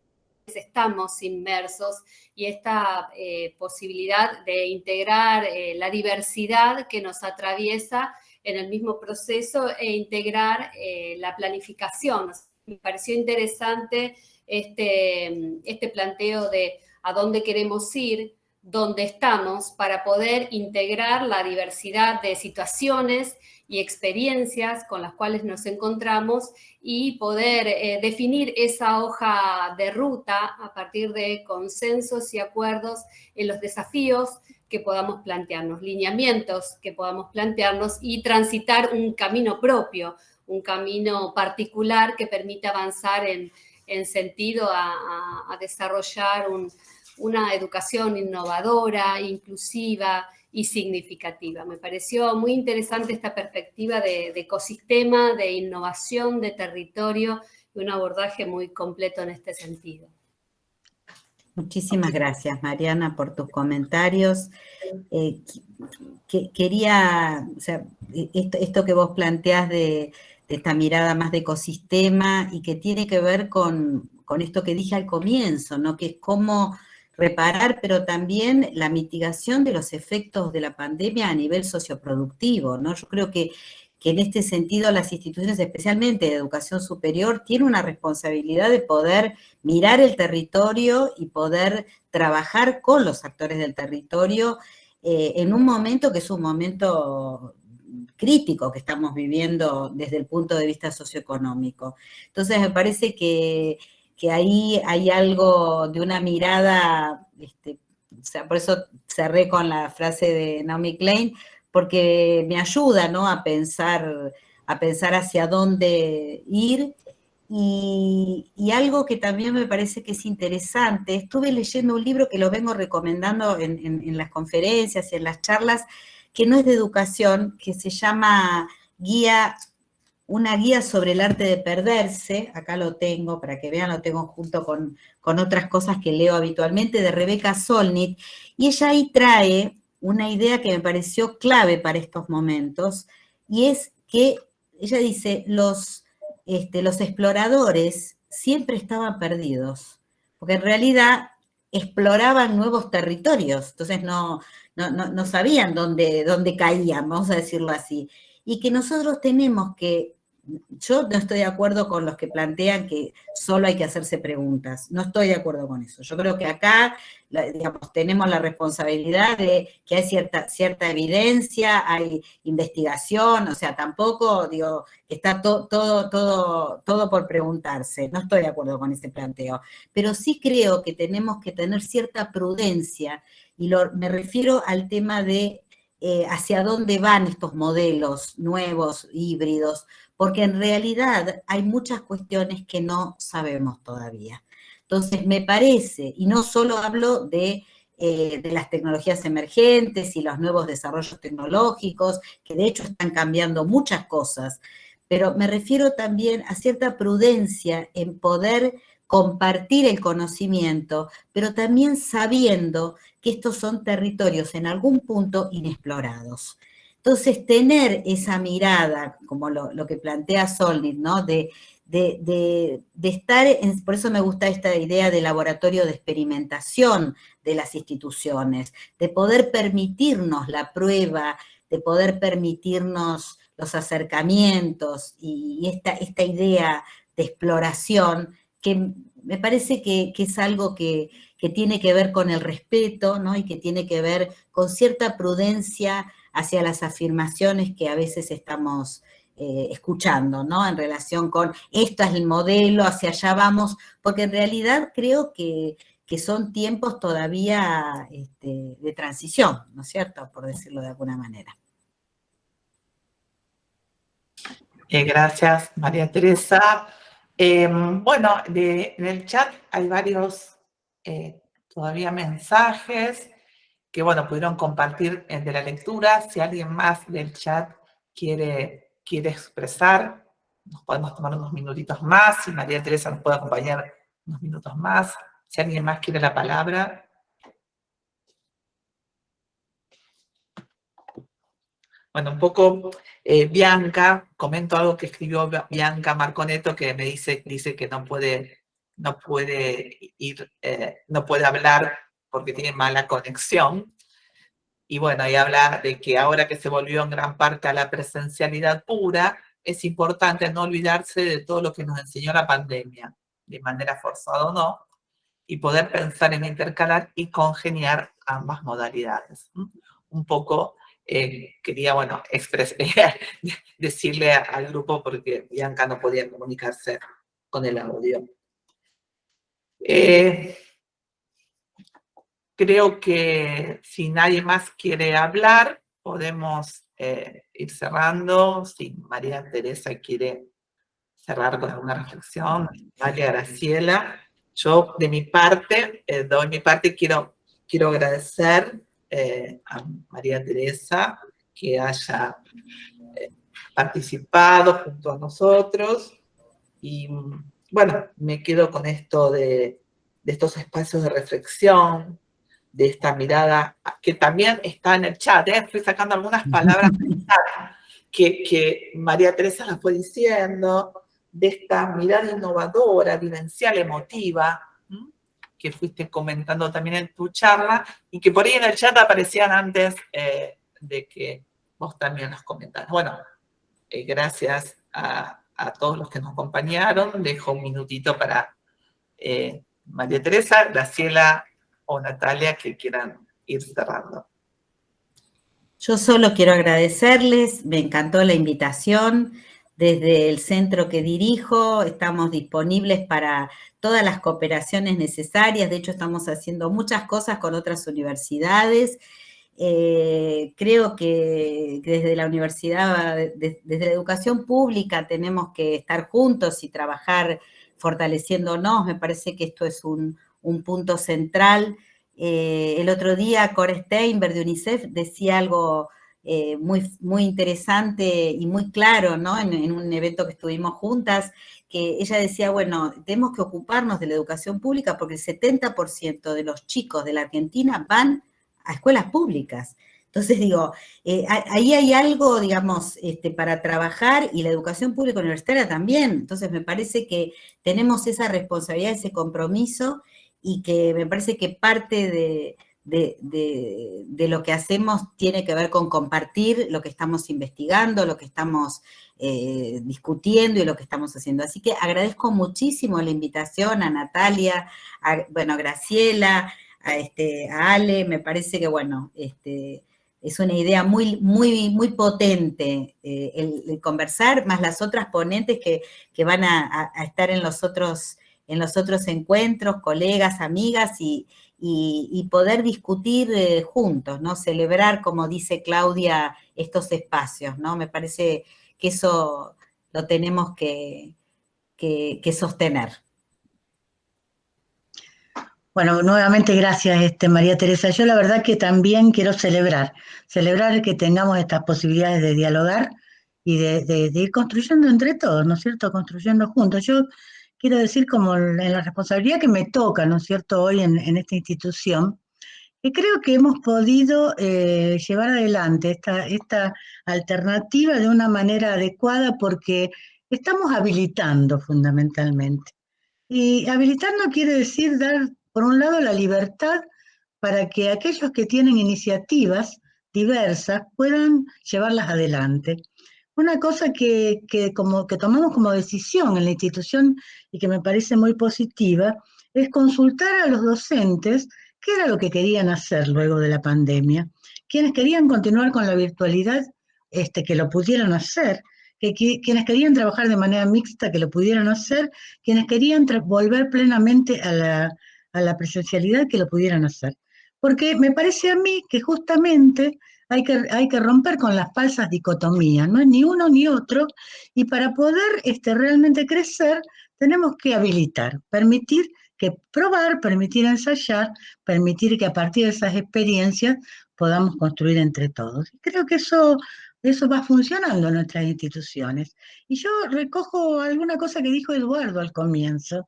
estamos inmersos y esta posibilidad de integrar la diversidad que nos atraviesa en el mismo proceso e integrar la planificación. Me pareció interesante este planteo de a dónde queremos ir, dónde estamos, para poder integrar la diversidad de situaciones y experiencias con las cuales nos encontramos y poder definir esa hoja de ruta a partir de consensos y acuerdos en los desafíos que podamos plantearnos, lineamientos que podamos plantearnos y transitar un camino propio, un camino particular que permita avanzar en sentido a desarrollar una educación innovadora, inclusiva y significativa. Me pareció muy interesante esta perspectiva de ecosistema, de innovación, de territorio y un abordaje muy completo en este sentido. Muchísimas gracias, Mariana, por tus comentarios. Quería, o sea, esto que vos planteás de esta mirada más de ecosistema y que tiene que ver con esto que dije al comienzo, ¿no? Que es cómo reparar, pero también la mitigación de los efectos de la pandemia a nivel socioproductivo, ¿no? Yo creo que en este sentido las instituciones, especialmente de educación superior, tienen una responsabilidad de poder mirar el territorio y poder trabajar con los actores del territorio en un momento que es un momento crítico que estamos viviendo desde el punto de vista socioeconómico. Entonces me parece que ahí hay algo de una mirada, o sea, por eso cerré con la frase de Naomi Klein, porque me ayuda, ¿no?, a pensar hacia dónde ir. Y algo que también me parece que es interesante, estuve leyendo un libro que lo vengo recomendando en las conferencias y en las charlas, que no es de educación, que se llama Una guía sobre el arte de perderse. Acá lo tengo, para que vean, lo tengo junto con otras cosas que leo habitualmente, de Rebecca Solnit, y ella ahí trae una idea que me pareció clave para estos momentos, y es que ella dice, los exploradores siempre estaban perdidos, porque en realidad exploraban nuevos territorios, entonces no sabían dónde caían, vamos a decirlo así, y que nosotros tenemos que, yo no estoy de acuerdo con los que plantean que solo hay que hacerse preguntas, no estoy de acuerdo con eso. Yo creo que acá, digamos, tenemos la responsabilidad de que hay cierta evidencia, hay investigación, o sea, tampoco, digo, está todo por preguntarse, no estoy de acuerdo con ese planteo, pero sí creo que tenemos que tener cierta prudencia, y me refiero al tema de hacia dónde van estos modelos nuevos, híbridos, porque en realidad hay muchas cuestiones que no sabemos todavía. Entonces, me parece, y no solo hablo de las tecnologías emergentes y los nuevos desarrollos tecnológicos, que de hecho están cambiando muchas cosas, pero me refiero también a cierta prudencia en poder compartir el conocimiento, pero también sabiendo que estos son territorios en algún punto inexplorados. Entonces, tener esa mirada, como lo que plantea Solnit, ¿no?, de estar, por eso me gusta esta idea de laboratorio de experimentación de las instituciones, de poder permitirnos la prueba, de poder permitirnos los acercamientos y esta idea de exploración, que me parece que es algo que tiene que ver con el respeto, ¿no?, y que tiene que ver con cierta prudencia hacia las afirmaciones que a veces estamos escuchando, ¿no?, en relación con esto es el modelo, hacia allá vamos, porque en realidad creo que que son tiempos todavía de transición, ¿no es cierto?, por decirlo de alguna manera. Gracias, María Teresa. Bueno, en el chat hay varios todavía mensajes que, bueno, pudieron compartir de la lectura. Si alguien más del chat quiere expresar, nos podemos tomar unos minutitos más. Si María Teresa nos puede acompañar unos minutos más. Si alguien más quiere la palabra. Bueno, un poco Bianca, comento algo que escribió Bianca Marconeto, que me dice que no puede hablar porque tiene mala conexión. Y bueno, y habla de que ahora que se volvió en gran parte a la presencialidad pura, es importante no olvidarse de todo lo que nos enseñó la pandemia, de manera forzada o no, y poder pensar en intercalar y congeniar ambas modalidades. Un poco quería, bueno, decirle al grupo porque Bianca no podía comunicarse con el audio. Creo que si nadie más quiere hablar, podemos ir cerrando. Si María Teresa quiere cerrar con alguna reflexión, María Graciela. Yo, de mi parte, quiero agradecer a María Teresa que haya participado junto a nosotros. Y bueno, me quedo con esto de estos espacios de reflexión, de esta mirada que también está en el chat. Estoy sacando algunas palabras que María Teresa las fue diciendo, de esta mirada innovadora, vivencial, emotiva, que fuiste comentando también en tu charla, y que por ahí en el chat aparecían antes de que vos también los comentaras. Bueno, gracias a todos los que nos acompañaron. Dejo un minutito para María Teresa, Graciela o Natalia que quieran ir cerrando. Yo solo quiero agradecerles, me encantó la invitación. Desde el centro que dirijo estamos disponibles para todas las cooperaciones necesarias. De hecho, estamos haciendo muchas cosas con otras universidades. Creo que desde la universidad, desde la educación pública, tenemos que estar juntos y trabajar fortaleciéndonos. Me parece que esto es un punto central. El otro día Cora Steinberg de UNICEF decía algo muy interesante y muy claro, ¿no? En un evento que estuvimos juntas, que ella decía, bueno, tenemos que ocuparnos de la educación pública porque el 70% de los chicos de la Argentina van a escuelas públicas. Entonces digo, ahí hay algo, digamos, para trabajar, y la educación pública universitaria también. Entonces me parece que tenemos esa responsabilidad, ese compromiso, y que me parece que parte de lo que hacemos tiene que ver con compartir lo que estamos investigando, lo que estamos discutiendo y lo que estamos haciendo. Así que agradezco muchísimo la invitación a Natalia, a Graciela, a Ale. Me parece que, bueno, es una idea muy potente el conversar, más las otras ponentes que van a estar en los otros encuentros, colegas, amigas, y poder discutir juntos, ¿no? Celebrar, como dice Claudia, estos espacios, ¿no? Me parece que eso lo tenemos que sostener. Bueno, nuevamente gracias, María Teresa. Yo la verdad que también quiero celebrar que tengamos estas posibilidades de dialogar y de ir construyendo entre todos, ¿no es cierto? Construyendo juntos. Yo quiero decir, como en la responsabilidad que me toca, ¿no es cierto?, hoy en esta institución, que creo que hemos podido llevar adelante esta alternativa de una manera adecuada, porque estamos habilitando fundamentalmente. Y habilitando quiere decir dar, por un lado, la libertad para que aquellos que tienen iniciativas diversas puedan llevarlas adelante. Una cosa que tomamos como decisión en la institución y que me parece muy positiva es consultar a los docentes qué era lo que querían hacer luego de la pandemia. Quienes querían continuar con la virtualidad, que lo pudieran hacer, quienes querían trabajar de manera mixta, que lo pudieran hacer, quienes querían volver plenamente a a la presencialidad que lo pudieran hacer. Porque me parece a mí que justamente hay que romper con las falsas dicotomías, no es ni uno ni otro, y para poder realmente crecer tenemos que habilitar, permitir que probar, permitir ensayar, permitir que a partir de esas experiencias podamos construir entre todos. Creo que eso va funcionando en nuestras instituciones. Y yo recojo alguna cosa que dijo Eduardo al comienzo.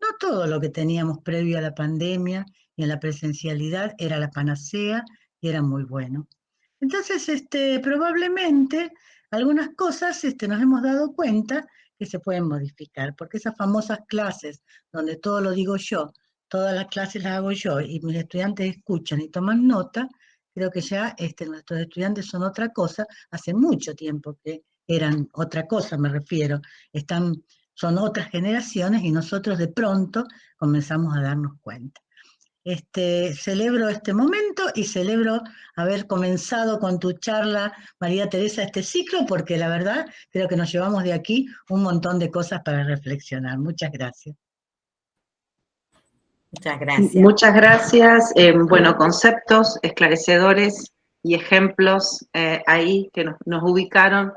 No todo lo que teníamos previo a la pandemia y en la presencialidad era la panacea y era muy bueno. Entonces, probablemente algunas cosas nos hemos dado cuenta que se pueden modificar, porque esas famosas clases donde todo lo digo yo, todas las clases las hago yo y mis estudiantes escuchan y toman nota, creo que ya nuestros estudiantes son otra cosa, hace mucho tiempo que eran otra cosa, me refiero, son otras generaciones y nosotros de pronto comenzamos a darnos cuenta. Celebro este momento y celebro haber comenzado con tu charla, María Teresa, este ciclo, porque la verdad creo que nos llevamos de aquí un montón de cosas para reflexionar. Muchas gracias. Muchas gracias. Muchas gracias. Bueno, conceptos esclarecedores y ejemplos ahí que nos ubicaron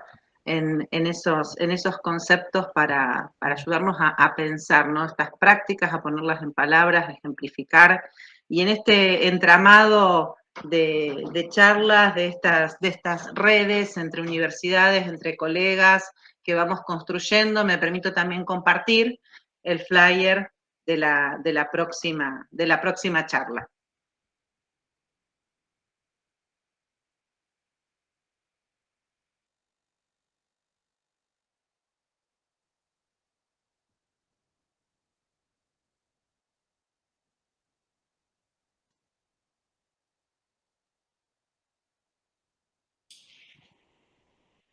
en esos conceptos para ayudarnos a pensar, ¿no? Estas prácticas, a ponerlas en palabras, a ejemplificar. Y en este entramado de charlas, de estas redes entre universidades, entre colegas que vamos construyendo, me permito también compartir el flyer de la próxima charla.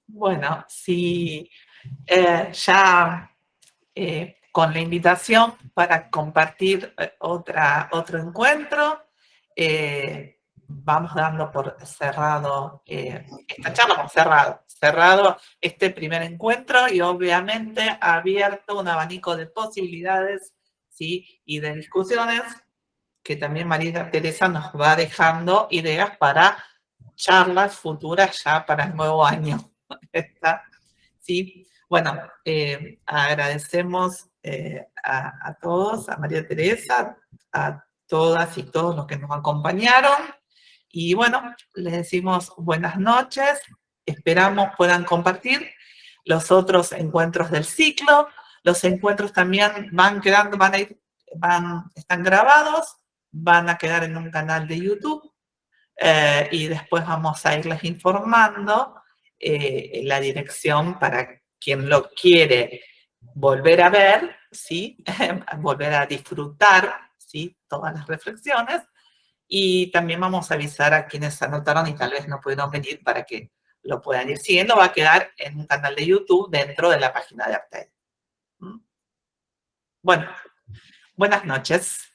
Bueno, sí, ya con la invitación para compartir otro encuentro, vamos dando por cerrado esta charla, por cerrado este primer encuentro y obviamente abierto un abanico de posibilidades, ¿sí? Y de discusiones que también María Teresa nos va dejando ideas para charlas futuras ya para el nuevo año. ¿Sí? Bueno, agradecemos a todos, a María Teresa, a todas y todos los que nos acompañaron. Y bueno, les decimos buenas noches. Esperamos puedan compartir los otros encuentros del ciclo. Los encuentros también están grabados, van a quedar en un canal de YouTube y después vamos a irles informando la dirección para quien lo quiere volver a ver, ¿sí? Volver a disfrutar, ¿sí? Todas las reflexiones. Y también vamos a avisar a quienes anotaron y tal vez no pudieron venir para que lo puedan ir siguiendo. Va a quedar en un canal de YouTube dentro de la página de Artel. Bueno, buenas noches.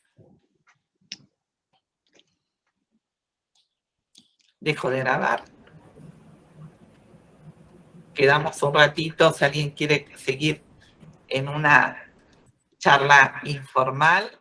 Dejo de grabar. Quedamos un ratito, si alguien quiere seguir en una charla informal.